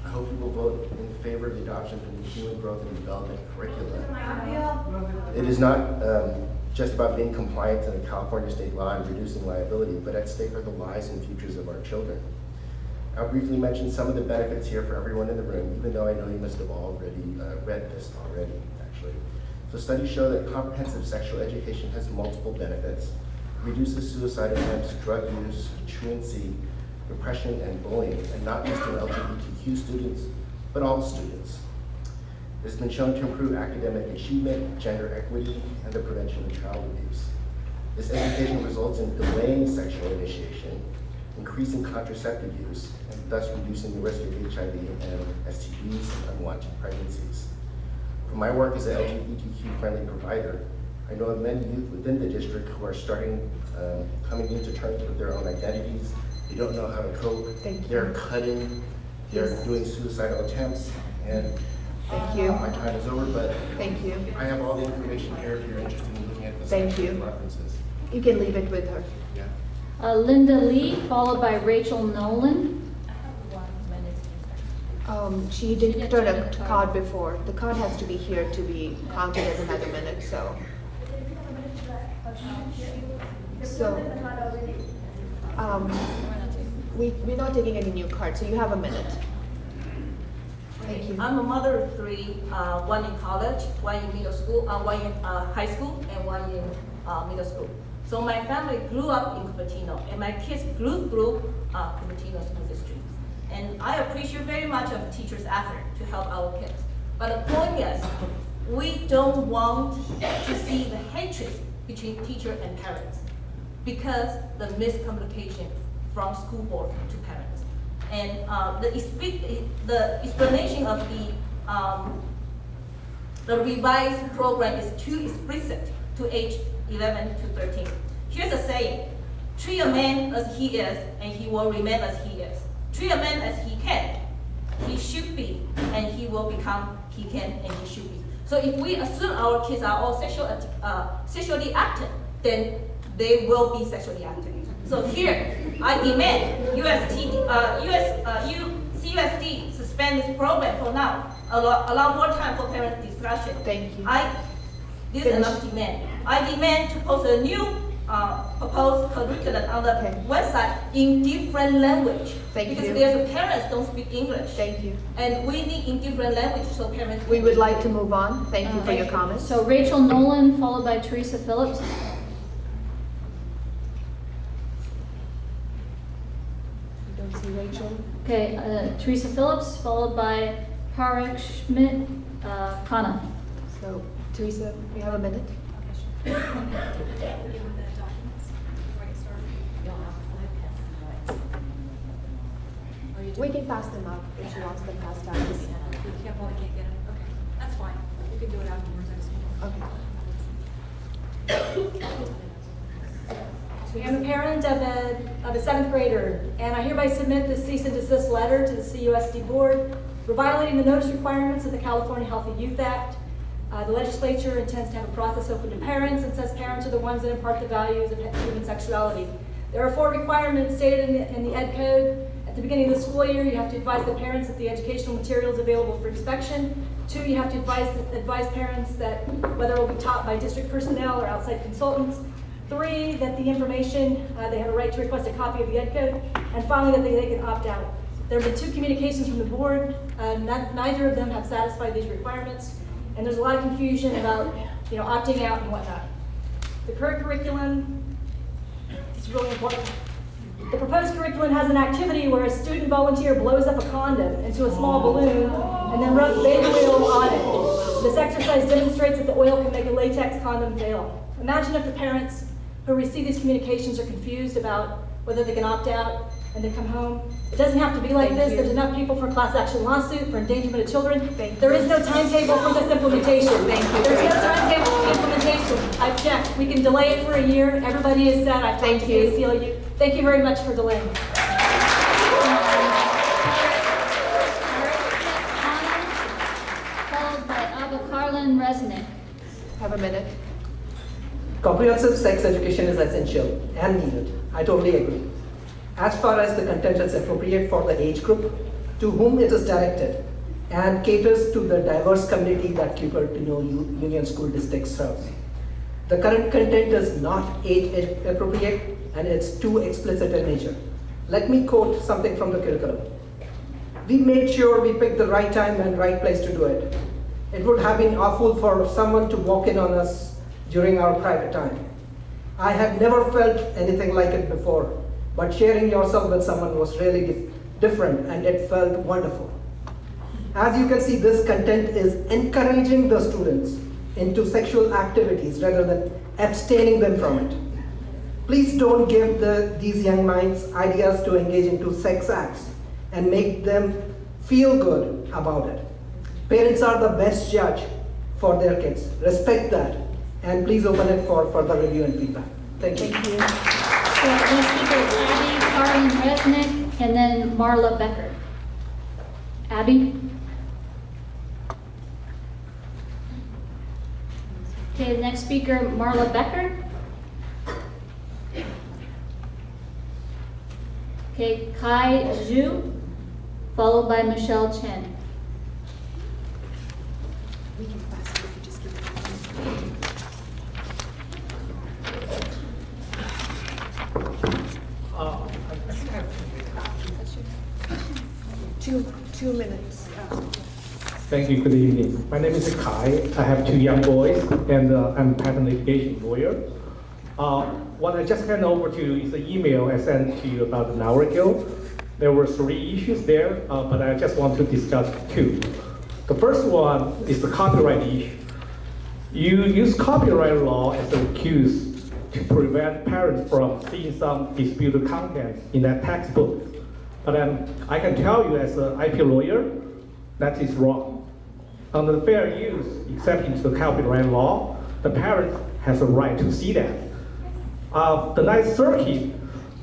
I hope you will vote in favor of the adoption of the Human Growth and Development curriculum. It is not just about being compliant to the California state law and reducing liability, but at stake are the lives and futures of our children. I'll briefly mention some of the benefits here for everyone in the room, even though I know you must have already read this already, actually. So studies show that comprehensive sexual education has multiple benefits. Reduces suicide attempts, drug use, truancy, repression, and bullying, and not just in LGBTQ students, but all students. It has been shown to improve academic achievement, gender equity, and the prevention of child abuse. This education results in delaying sexual initiation, increasing contraceptive use, and thus reducing the risk of HIV and STDs and unwanted pregnancies. From my work as an LGBTQ-friendly provider, I know of many youth within the district who are coming into terms with their own identities. They don't know how to cope. They're cutting, they're doing suicidal attempts, and Thank you. My time is over, but Thank you. I have all the information here if you're interested in looking at the Thank you. references. You can leave it with her. Yeah. Linda Lee, followed by Rachel Nolan. She didn't turn a card before. The card has to be here to be counted as another minute, so. We're not taking any new cards, so you have a minute. Thank you. I'm a mother of three, one in college, one in middle school, one in high school, and one in middle school. So my family grew up in Cupertino, and my kids grew through Cupertino School District. And I appreciate very much of teachers' effort to help our kids. But the point is, we don't want to see the hatred between teacher and parents because the miscommunication from school board to parents. And the explanation of the revised program is too explicit to age 11 to 13. Here's a saying: treat a man as he is, and he will remain as he is. Treat a man as he can, he should be, and he will become he can and he should be. So if we assume our kids are all sexually active, then they will be sexually active. So here, I demand CUSD suspend this program for now. Allow more time for parent discussion. Thank you. This is enough demand. I demand to post a new proposed curriculum on the website in different language. Because there's parents don't speak English. Thank you. And we need in different language so parents. We would like to move on. Thank you for your comments. So Rachel Nolan, followed by Teresa Phillips. Don't see Rachel. Okay, Teresa Phillips, followed by Parek Schmidt Kana. So, Teresa, you have a minute. We can pass them out if she wants them passed out. You can't get them. Okay, that's fine. We can do it afterwards. Okay. I'm a parent of a 7th grader, and I hereby submit this cease and desist letter to the CUSD board for violating the notice requirements of the California Healthy Youth Act. The legislature intends to have a process open to parents and says parents are the ones that impart the values of human sexuality. There are 4 requirements stated in the Ed Code. At the beginning of the school year, you have to advise the parents that the educational material is available for inspection. 2, you have to advise parents that whether it will be taught by district personnel or outside consultants. 3, that the information, they have a right to request a copy of the Ed Code. And finally, that they can opt out. There have been 2 communications from the board. Neither of them have satisfied these requirements. And there's a lot of confusion about, opting out and whatnot. The current curriculum is really important. The proposed curriculum has an activity where a student volunteer blows up a condom into a small balloon and then rubs baby oil on it. This exercise demonstrates that the oil can make a latex condom fail. Imagine if the parents who receive these communications are confused about whether they can opt out and they come home. It doesn't have to be like this. There's enough people for a class action lawsuit, for endangerment of children. There is no timetable for this implementation. There's no timetable for the implementation. I've checked. We can delay it for a year. Everybody is set. I've talked to the ACLU. Thank you very much for delaying. Followed by Abakarlan Resnick. Have a minute. Comprehensive sex education is essential and needed. I totally agree. As far as the content is appropriate for the age group to whom it is directed and caters to the diverse community that Cupertino Union School District serves. The current content is not age appropriate and it's too explicit in nature. Let me quote something from the curriculum. We made sure we picked the right time and right place to do it. It would have been awful for someone to walk in on us during our private time. I had never felt anything like it before, but sharing yourself with someone was really different and it felt wonderful. As you can see, this content is encouraging the students into sexual activities rather than abstaining them from it. Please don't give these young minds ideas to engage into sex acts and make them feel good about it. Parents are the best judge for their kids. Respect that. And please open it for further review and feedback. Thank you. So next speaker is Abby Carlin Resnick, and then Marla Becker. Abby? Okay, next speaker, Marla Becker. Okay, Kai Zhu, followed by Michelle Chen. We can faster if you just give it. Two minutes. Thank you. Good evening. My name is Kai. I have two young boys, and I'm a patent litigation lawyer. What I just handed over to you is the email I sent to you about an hour ago. There were 3 issues there, but I just want to discuss 2. The first one is the copyright issue. You use copyright law as an excuse to prevent parents from seeing some disputed content in that textbook. But I can tell you as an IP lawyer, that is wrong. Under the fair use exception to the copyright law, the parent has a right to see that. The Ninth Circuit,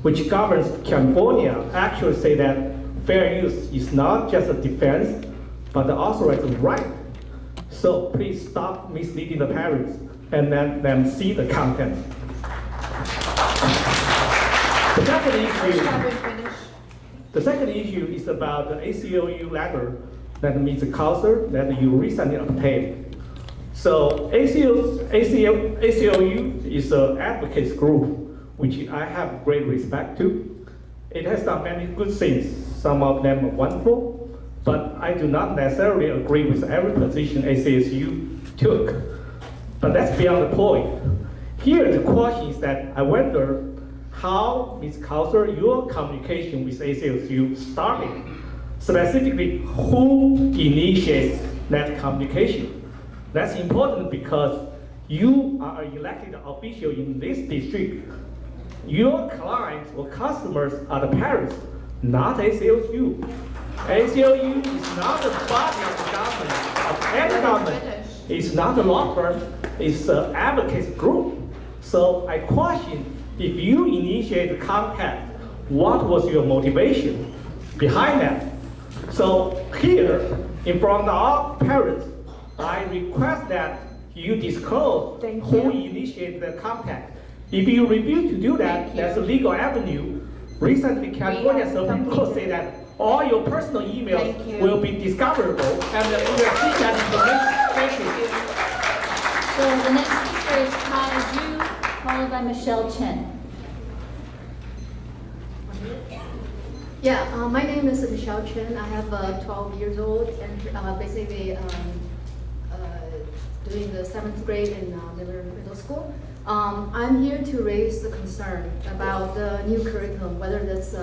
which governs California, actually say that fair use is not just a defense, but the authorized right. So please stop misleading the parents and let them see the content. The second issue is about the ACLU letter that means the counselor that you recently obtained. So ACLU is an advocates group, which I have great respect to. It has done many good things, some of them are wonderful, but I do not necessarily agree with every position ACSU took. But that's beyond the point. Here the question is that I wonder how, Ms. Counselor, your communication with ACSU started. Specifically, who initiates that communication? That's important because you are an elected official in this district. Your clients or customers are the parents, not ACLU. ACLU is not a body of the government, of any government. It's not a law firm, it's an advocates group. So I question, if you initiate the contact, what was your motivation behind that? So here, in front of our parents, I request that you disclose who initiated the contact. If you refuse to do that, there's a legal avenue. Recently, California Supreme Court said that all your personal emails will be discoverable, and we will see that information. Thank you. So the next speaker is Kai Zhu, followed by Michelle Chen. Yeah, my name is Michelle Chen. I have 12 years old and basically doing the 7th grade in middle school. I'm here to raise the concern about the new curriculum, whether that's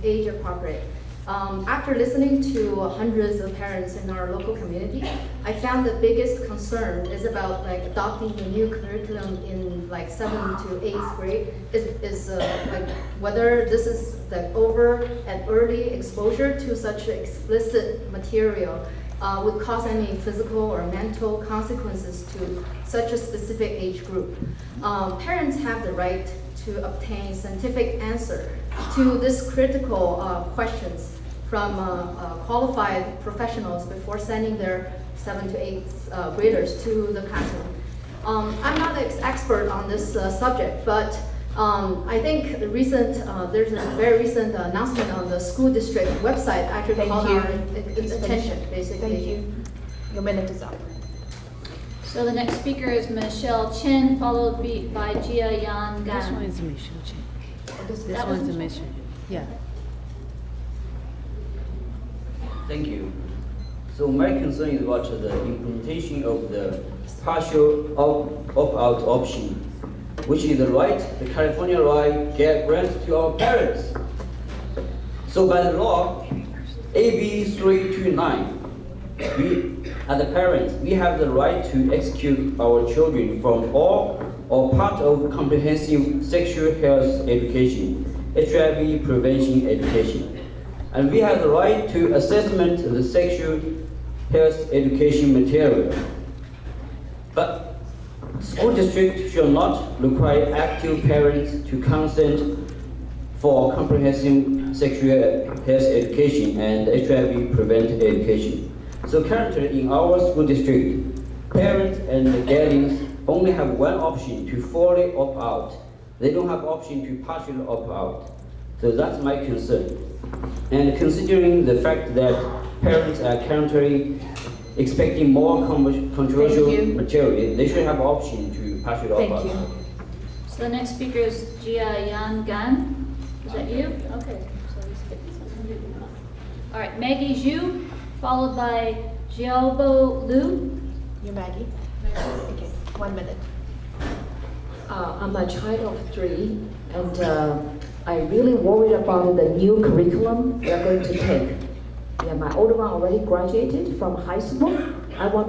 age appropriate. After listening to hundreds of parents in our local community, I found the biggest concern is about like adopting the new curriculum in like 7th to 8th grade is like whether this is like over and early exposure to such explicit material would cause any physical or mental consequences to such a specific age group. Parents have the right to obtain scientific answer to these critical questions from qualified professionals before sending their 7th to 8th graders to the classroom. I'm not an expert on this subject, but I think there's a very recent announcement on the school district website actually called our attention, basically. Thank you. Your minute is up. So the next speaker is Michelle Chen, followed by Jia Yan Gan. This one is Michelle Chen. This one's Michelle. Yeah. Thank you. So my concern is about the implementation of the partial opt-out option, which is the right, the California right grants to our parents. So by the law, AB 329, we, as the parents, we have the right to exclude our children from all or part of comprehensive sexual health education, HIV prevention education. And we have the right to assessment the sexual health education material. But school districts shall not require active parents to consent for comprehensive sexual health education and HIV prevention education. So currently in our school district, parents and the guardians only have one option to fully opt out. They don't have option to partially opt out. So that's my concern. And considering the fact that parents are currently expecting more controversial material, they should have option to partially opt out. Thank you. So the next speaker is Jia Yan Gan. Is that you? Okay. So we skip this one. All right, Maggie Zhu, followed by Xiaobo Liu. You, Maggie. Okay, 1 minute. I'm a child of 3, and I really worried about the new curriculum we are going to take. Yeah, my older one already graduated from high school. I want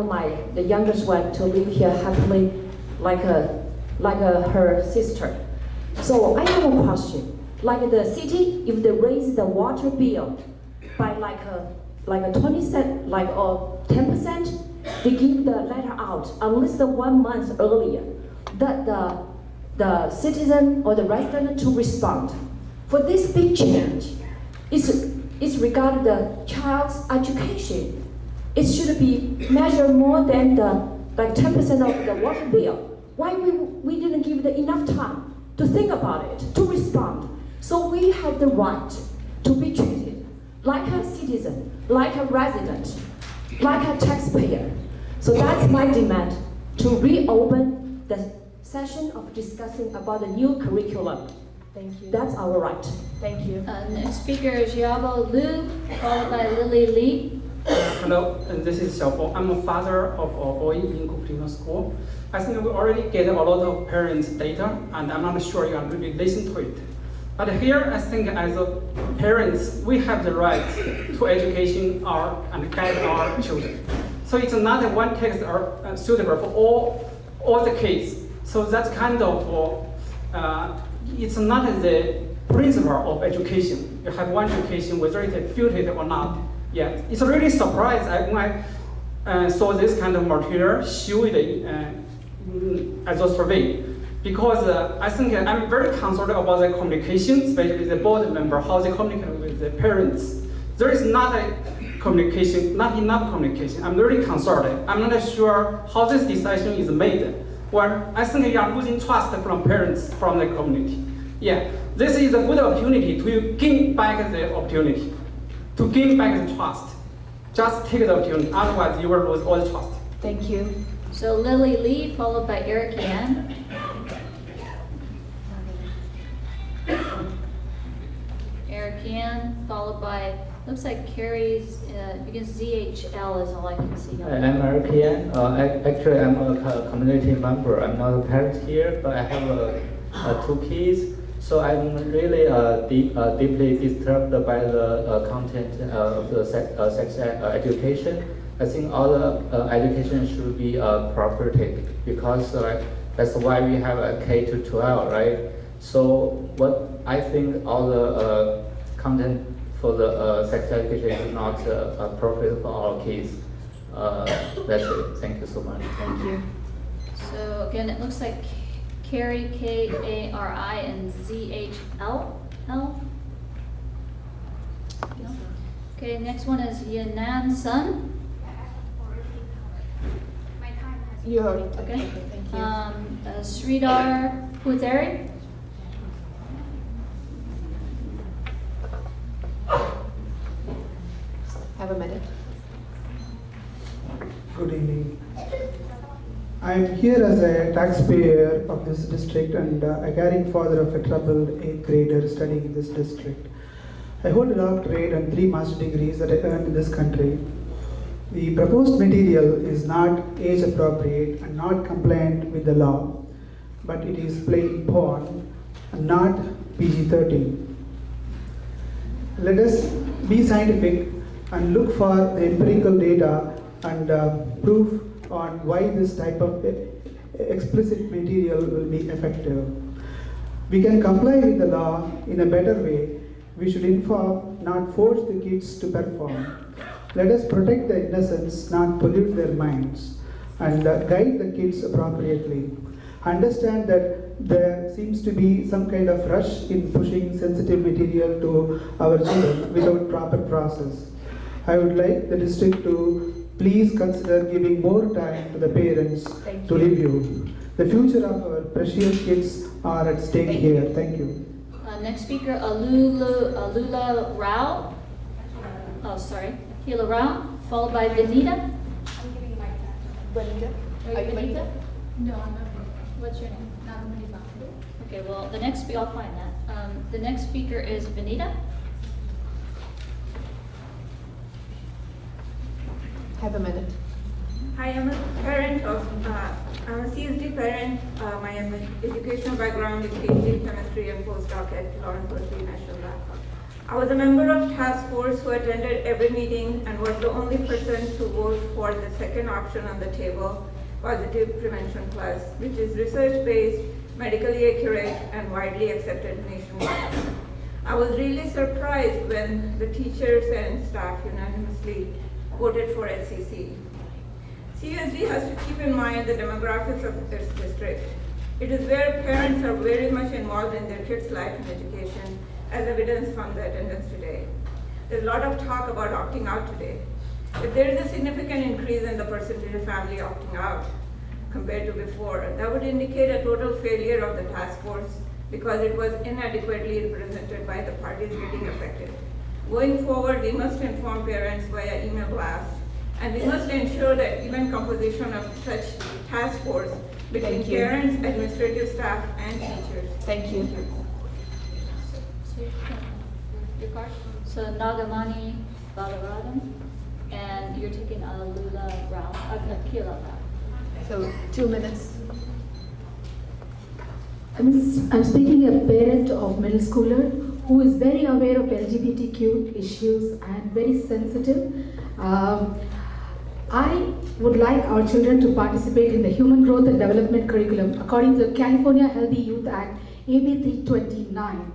the youngest one to live here happily, like her sister. So I have a question. Like the city, if they raise the water bill by like a 20% or 10%, they give the letter out at least 1 month earlier that the citizen or the resident to respond. For this big change, it's regarding the child's education. It should be measured more than the 10% of the water bill. Why we didn't give them enough time to think about it, to respond? So we have the right to be treated like a citizen, like a resident, like a taxpayer. So that's my demand, to reopen the session of discussing about the new curriculum. Thank you. That's our right. Thank you. Next speaker is Xiaobo Liu, followed by Lily Li. Hello, this is Xiaobo. I'm a father of a boy in Cupertino school. I think we already get a lot of parents' data, and I'm not sure you are really listen to it. But here, I think as a parents, we have the right to education and guide our children. So it's not that one text are suitable for all the kids. So that's kind of, it's not the principle of education. You have one education, whether it's filtered or not. Yeah, it's really surprised when I saw this kind of material showed as a survey. Because I think I'm very concerned about the communication, especially the board member, how they communicate with the parents. There is not enough communication. I'm very concerned. I'm not sure how this decision is made. Well, I think you are losing trust from parents, from the community. Yeah, this is a good opportunity to gain back the opportunity, to gain back the trust. Just take the opportunity, otherwise you will lose all the trust. Thank you. So Lily Li, followed by Eric Yan. Eric Yan, followed by, looks like Carrie's, begins ZHL is all I can see. I'm Eric Yan. Actually, I'm a community member. I'm not a parent here, but I have 2 kids. So I'm really deeply disturbed by the content of the sex education. I think all the education should be property because that's why we have a K to 12, right? So what I think all the content for the sex education is not appropriate for our kids. That's it. Thank you so much. Thank you. So again, it looks like Kari, K-A-R-I, and Z-H-L? L? No? Okay, next one is Yanan Sun. You already did. Okay. Thank you. Sridhar Puteri. Have a minute. Good evening. I am here as a taxpayer of this district and a caring father of a troubled 8th grader studying in this district. I hold a doctorate and 3 master's degrees that I earned in this country. The proposed material is not age appropriate and not compliant with the law, but it is plain porn and not PG-13. Let us be scientific and look for the empirical data and proof on why this type of explicit material will be effective. We can comply with the law in a better way. We should inform, not force the kids to perform. Let us protect their innocence, not pollute their minds, and guide the kids appropriately. Understand that there seems to be some kind of rush in pushing sensitive material to our children without proper process. I would like the district to please consider giving more time to the parents to review. The future of our precious kids are at stake here. Thank you. Next speaker, Alula Rao. Oh, sorry. Hila Rao, followed by Benita. Benita? Are you Benita? No, I'm not. What's your name? Nagamani. Okay, well, the next speaker, I'll find that. The next speaker is Benita. Have a minute. Hi, I'm a parent of, I'm a CUSD parent. My educational background is PhD in chemistry and postdoc at Lawrence Berkeley National Lab. I was a member of task force who attended every meeting and was the only person to vote for the second option on the table, Positive Prevention Plus, which is research-based, medically accurate, and widely accepted nationwide. I was really surprised when the teachers and staff unanimously voted for SCC. CUSD has to keep in mind the demographics of this district. It is where parents are very much involved in their kids' life and education, as evidenced from the attendance today. There's a lot of talk about opting out today. If there is a significant increase in the percentage of family opting out compared to before, that would indicate a total failure of the task force because it was inadequately represented by the parties getting affected. Going forward, we must inform parents via email blast, and we must ensure that even composition of such task force between parents, administrative staff, and teachers. Thank you. Your card? So Nagamani Balaradam, and you're taking Alula Rao, Kila Rao. So 2 minutes. I'm speaking a parent of middle schooler who is very aware of LGBTQ issues and very sensitive. I would like our children to participate in the Human Growth and Development Curriculum according to the California Healthy Youth Act, AB 329.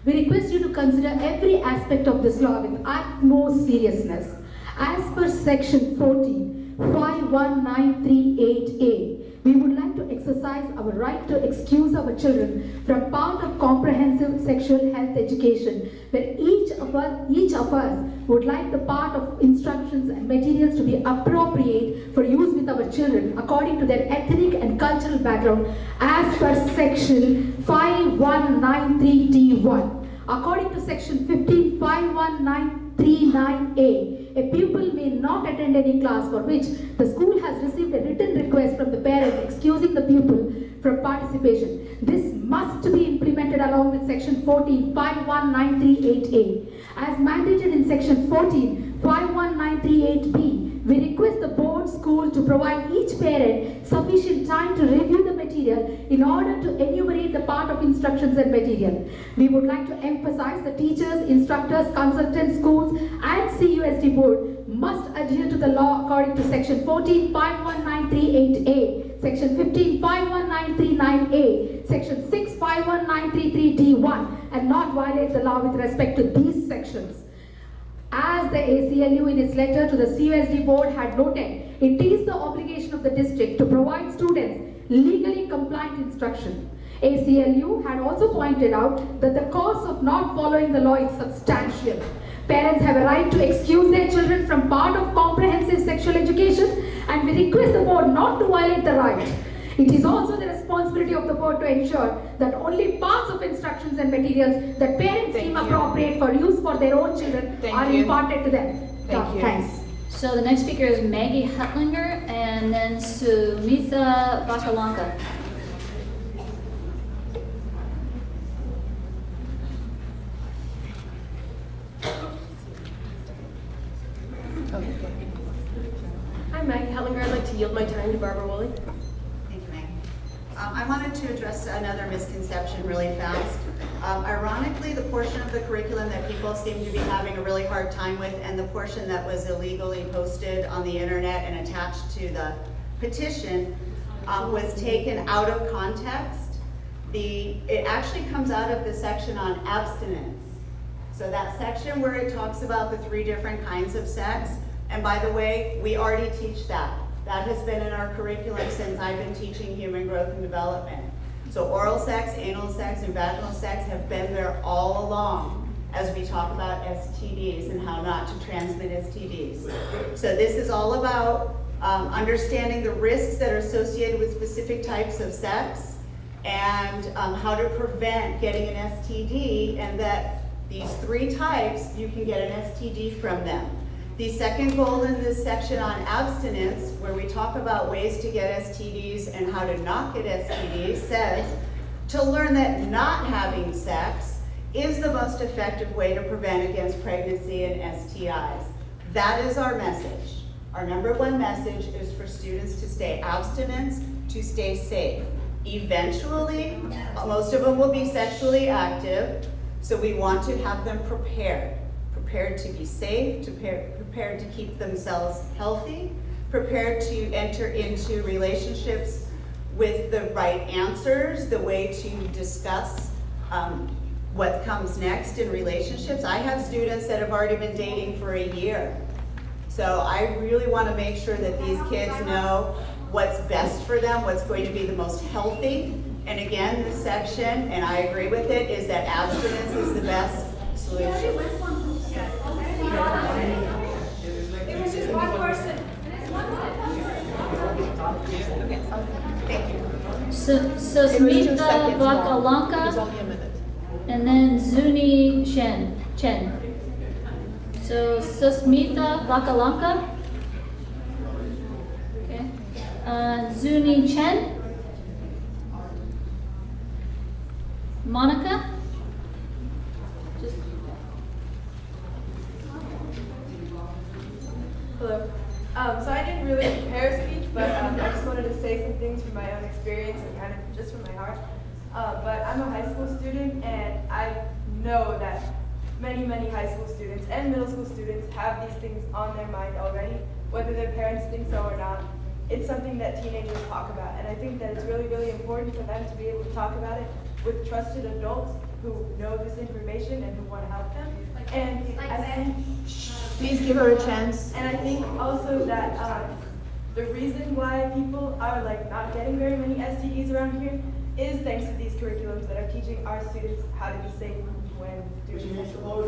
We request you to consider every aspect of this law with utmost seriousness. As per section 14, 51938A, we would like to exercise our right to excuse our children from part of comprehensive sexual health education, where each of us would like the part of instructions and materials to be appropriate for use with our children according to their ethnic and cultural background as per section 5193D1. According to section 1551939A, a pupil may not attend any class for which the school has received a written request from the parent excusing the pupil from participation. This must be implemented along with section 1451938A. As mandated in section 1451938B, We request the board school to provide each parent sufficient time to review the material in order to enumerate the part of instructions and material. We would like to emphasize the teachers, instructors, consultants, schools and CUSD board must adhere to the law according to section 14.51938A, section 15.51939A, section 6.51933D1 and not violate the law with respect to these sections. As the ACLU in its letter to the CUSD board had noted, it is the obligation of the district to provide students legally compliant instruction. ACLU had also pointed out that the cost of not following the law is substantial. Parents have a right to excuse their children from part of comprehensive sexual education, and we request the board not to violate the right. It is also the responsibility of the board to ensure that only parts of instructions and materials that parents deem appropriate for use for their own children are imparted to them. Thanks. So the next speaker is Maggie Hutlinger and then Sumitha Vakalanka. Hi, Maggie Hellinger. I'd like to yield my time to Barbara Woolley. Thank you, Maggie. I wanted to address another misconception really fast. Ironically, the portion of the curriculum that people seem to be having a really hard time with and the portion that was illegally posted on the internet and attached to the petition was taken out of context. It actually comes out of the section on abstinence. So that section where it talks about the 3 different kinds of sex, and by the way, we already teach that. That has been in our curriculum since I've been teaching human growth and development. So oral sex, anal sex, and vaginal sex have been there all along as we talk about STDs and how not to transmit STDs. So this is all about understanding the risks that are associated with specific types of sex and how to prevent getting an STD, and that these 3 types, you can get an STD from them. The second goal in this section on abstinence, where we talk about ways to get STDs and how to not get STDs, says to learn that not having sex is the most effective way to prevent against pregnancy and STIs. That is our message. Our number 1 message is for students to stay abstinent, to stay safe. Eventually, most of them will be sexually active, so we want to have them prepared to be safe, prepared to keep themselves healthy, prepared to enter into relationships with the right answers, the way to discuss what comes next in relationships. I have students that have already been dating for a year. So I really want to make sure that these kids know what's best for them, what's going to be the most healthy. And again, this section, and I agree with it, is that abstinence is the best solution. It was just one person. Thank you. So Smita Vakalanka and then Zuni Chen. So Susmita Vakalanka. Okay. Zuni Chen. Monica. Hello. So I didn't really prepare a speech, but I just wanted to say some things from my own experience and kind of just from my heart. But I'm a high school student, and I know that many high school students and middle school students have these things on their mind already, whether their parents think so or not. It's something that teenagers talk about, and I think that it's really important for them to be able to talk about it with trusted adults who know this information and who want to help them. And I think, please give her a chance. And I think also that the reason why people are not getting very many STDs around here is thanks to these curriculums that are teaching our students how to be safe when doing sexual.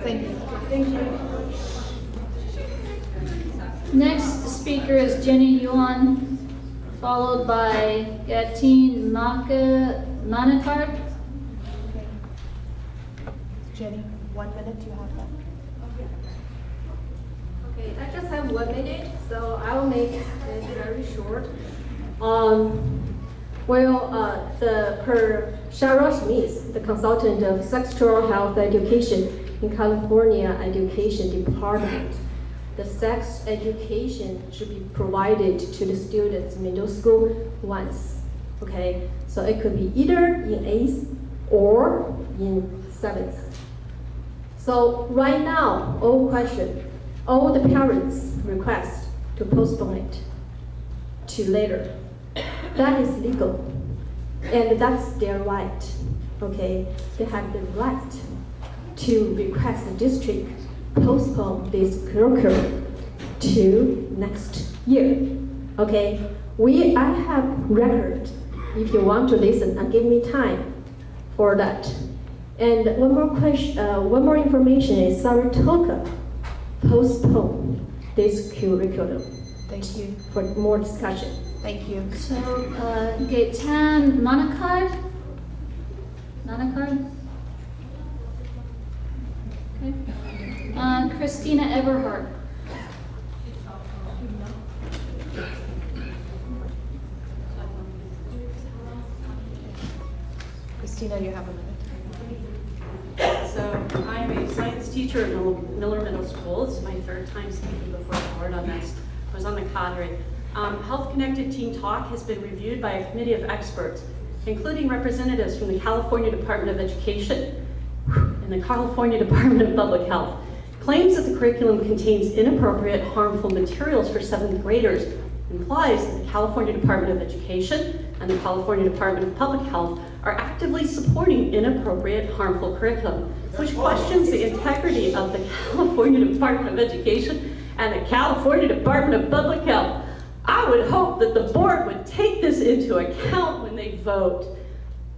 Thank you. Thank you. Next speaker is Jenny Yuan, followed by Gatine Manakar. Jenny, 1 minute, you have that. Okay, I just have 1 minute, so I'll make it very short. Per Shara Smith, the consultant of sexual health education in California Education Department, the sex education should be provided to the students in middle school once. Okay, so it could be either in 8th or in 7th. So right now, all the parents request to postpone it to later. That is legal, and that's their right. Okay, they have the right to request the district postpone this curriculum to next year. Okay, I have record. If you want to listen and give me time for that. And one more question, one more information is Saratoga postpone this curriculum. Thank you. For more discussion. Thank you. So, Gate 10, Nanakard? Okay. Christina Everhart. Christina, you have a minute. So I'm a science teacher at Miller Middle School. It's my third time speaking before the board on this. I was on the cadre. Health Connected Teen Talk has been reviewed by a committee of experts, including representatives from the California Department of Education and the California Department of Public Health. Claims that the curriculum contains inappropriate, harmful materials for 7th graders implies that the California Department of Education and the California Department of Public Health are actively supporting inappropriate, harmful curriculum, which questions the integrity of the California Department of Education and the California Department of Public Health. I would hope that the board would take this into account when they vote.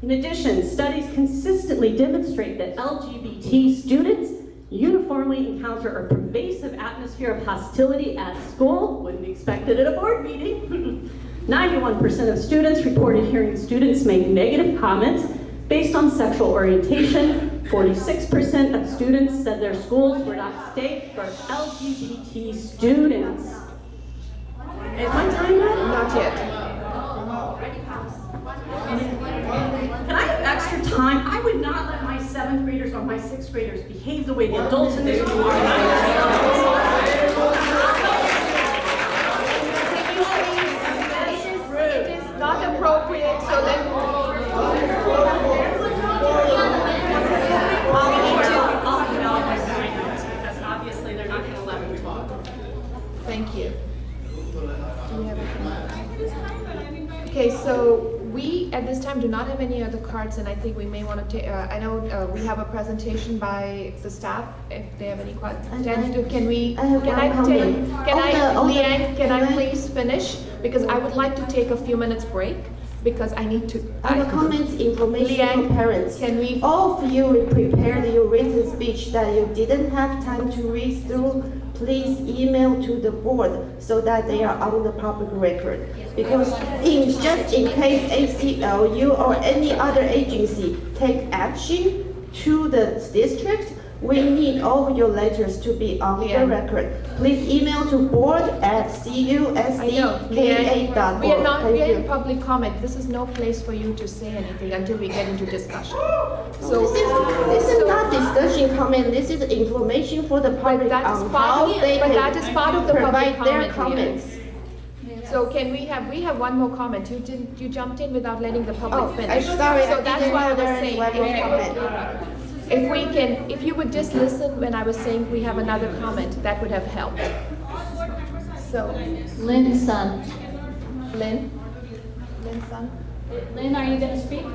In addition, studies consistently demonstrate that LGBT students uniformly encounter a pervasive atmosphere of hostility at school. Wouldn't expect it at a board meeting. 91% of students reported hearing students make negative comments based on sexual orientation. 46% of students said their schools were not safe for LGBT students. Is my time up? Not yet. Can I have extra time? I would not let my 7th graders or my 6th graders behave the way the adults in this room are. It is not appropriate, so then because obviously they're not going to let me talk. Thank you. Do we have a Okay, so we at this time do not have any other cards, and I think we may want to take. I know we have a presentation by the staff. If they have any questions, can we? Leanne, can I please finish? Because I would like to take a few minutes break because I need to. Other comments, information Leanne, for parents. Can we? All of you prepared your written speech that you didn't have time to read through. Please email to the board so that they are on the public record. Because just in case ACLU or any other agency take action to the district, we need all of your letters to be on the record. Please email to board@CUSDKA.org. We are not in public comment. This is no place for you to say anything until we get into discussion. So this is not discussion comment. This is information for the public on how they can part of the provide public their comment comments. So can we have one more comment? You jumped in without letting the public finish. I'm sorry, So I that's didn't why I know there was was saying one more comment. if you would just listen when I was saying we have another comment, that would have helped. So Lynn Sun. Lynn Sun. Lynn, are you going to speak?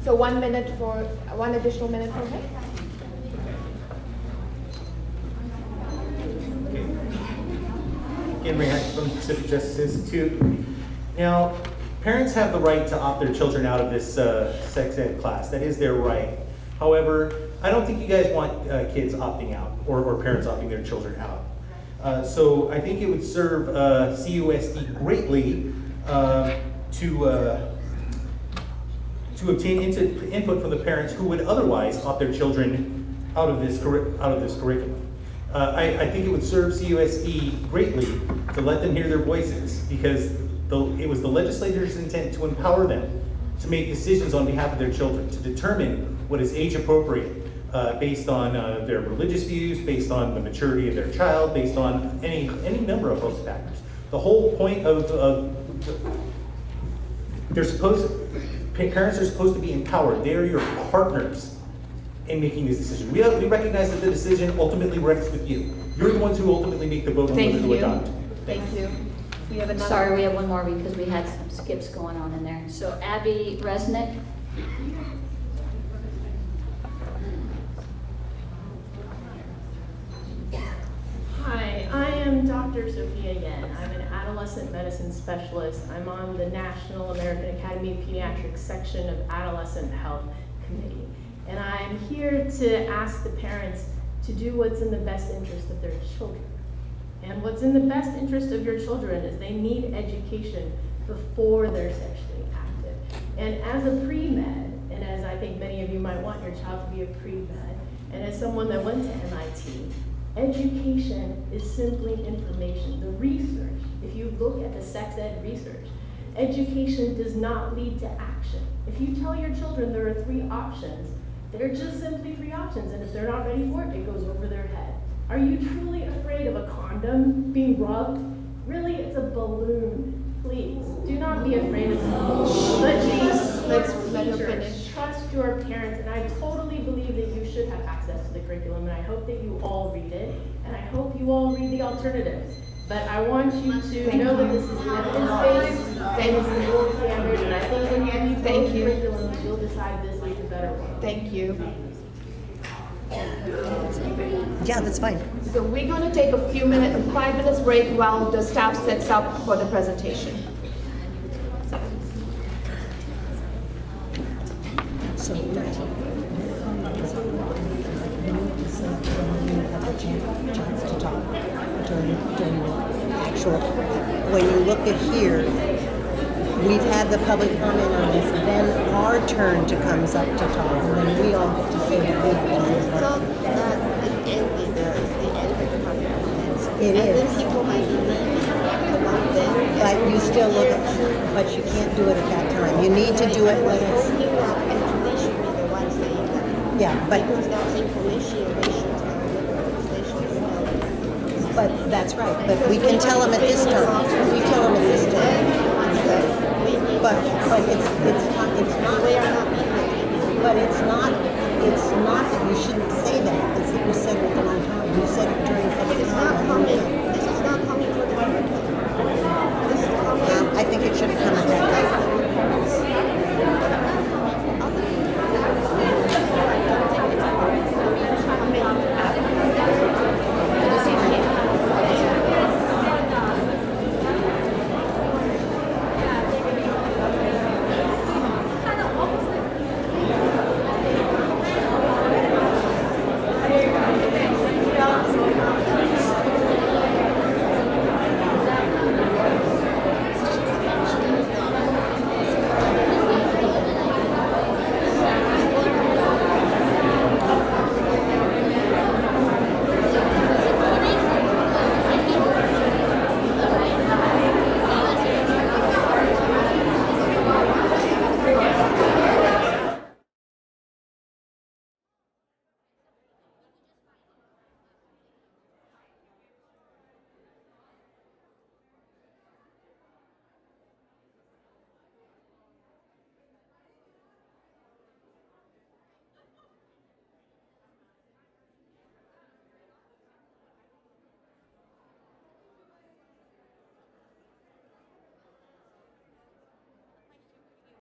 So 1 minute for one additional minute for her. Again, Ray Hack from the Pacific Justice Institute. Now, parents have the right to opt their children out of this sex ed class. That is their right. However, I don't think you guys want kids opting out or parents opting their children out. So I think it would serve CUSD greatly to obtain input from the parents who would otherwise opt their children out of this curriculum. I think it would serve CUSD greatly to let them hear their voices because it was the legislature's intent to empower them to make decisions on behalf of their children, to determine what is age appropriate based on their religious views, based on the maturity of their child, based on any number of host factors. The whole point of parents are supposed to be empowered. They are your partners in making this decision. We recognize that the decision ultimately rests with you. You're the ones who ultimately make the vote on whether to adopt. Thank you. We have another. Sorry, we have one more because we had some skips going on in there. So Abby Resnick. Hi, I am Dr. Sophia Yen. I'm an adolescent medicine specialist. I'm on the National American Academy of Pediatrics section of Adolescent Health Committee. And I'm here to ask the parents to do what's in the best interest of their children. And what's in the best interest of your children is they need education before they're sexually active. And as a pre-med, and as I think many of you might want your child to be a pre-med, and as someone that went to MIT, education is simply information. The research, if you look at the sex ed research, education does not lead to action. If you tell your children there are 3 options, they're just simply 3 options, and if they're not ready for it, it goes over their head. Are you truly afraid of a condom being rubbed? Really, it's a balloon. Please, do not be afraid of it. Let's let her finish. Trust your parents, and I totally believe that you should have access to the curriculum, and I hope that you all read it, and I hope you all read the alternatives. But I want you to know that this is evidence-based, and this is gold standard, and I think when you read both curriculums, you'll decide this is the better one. Thank you. Yeah, that's fine. So we're going to take a 5 minutes break while the staff sets up for the presentation. So, you have the chance to talk during the actual, when you look at here, we've had the public comment on this, then our turn comes up to talk, and then we all get to say what we have. So the end of the public comments. It and is. then people might be leaving about them. But you still look at, but you can't do it at that time. You need to do it when it's. And they should be the ones saying that. Yeah, but. Because that's information they should tell the organizations. But that's right, but we can tell them at this time. We tell them at this time. But it's not, but it's not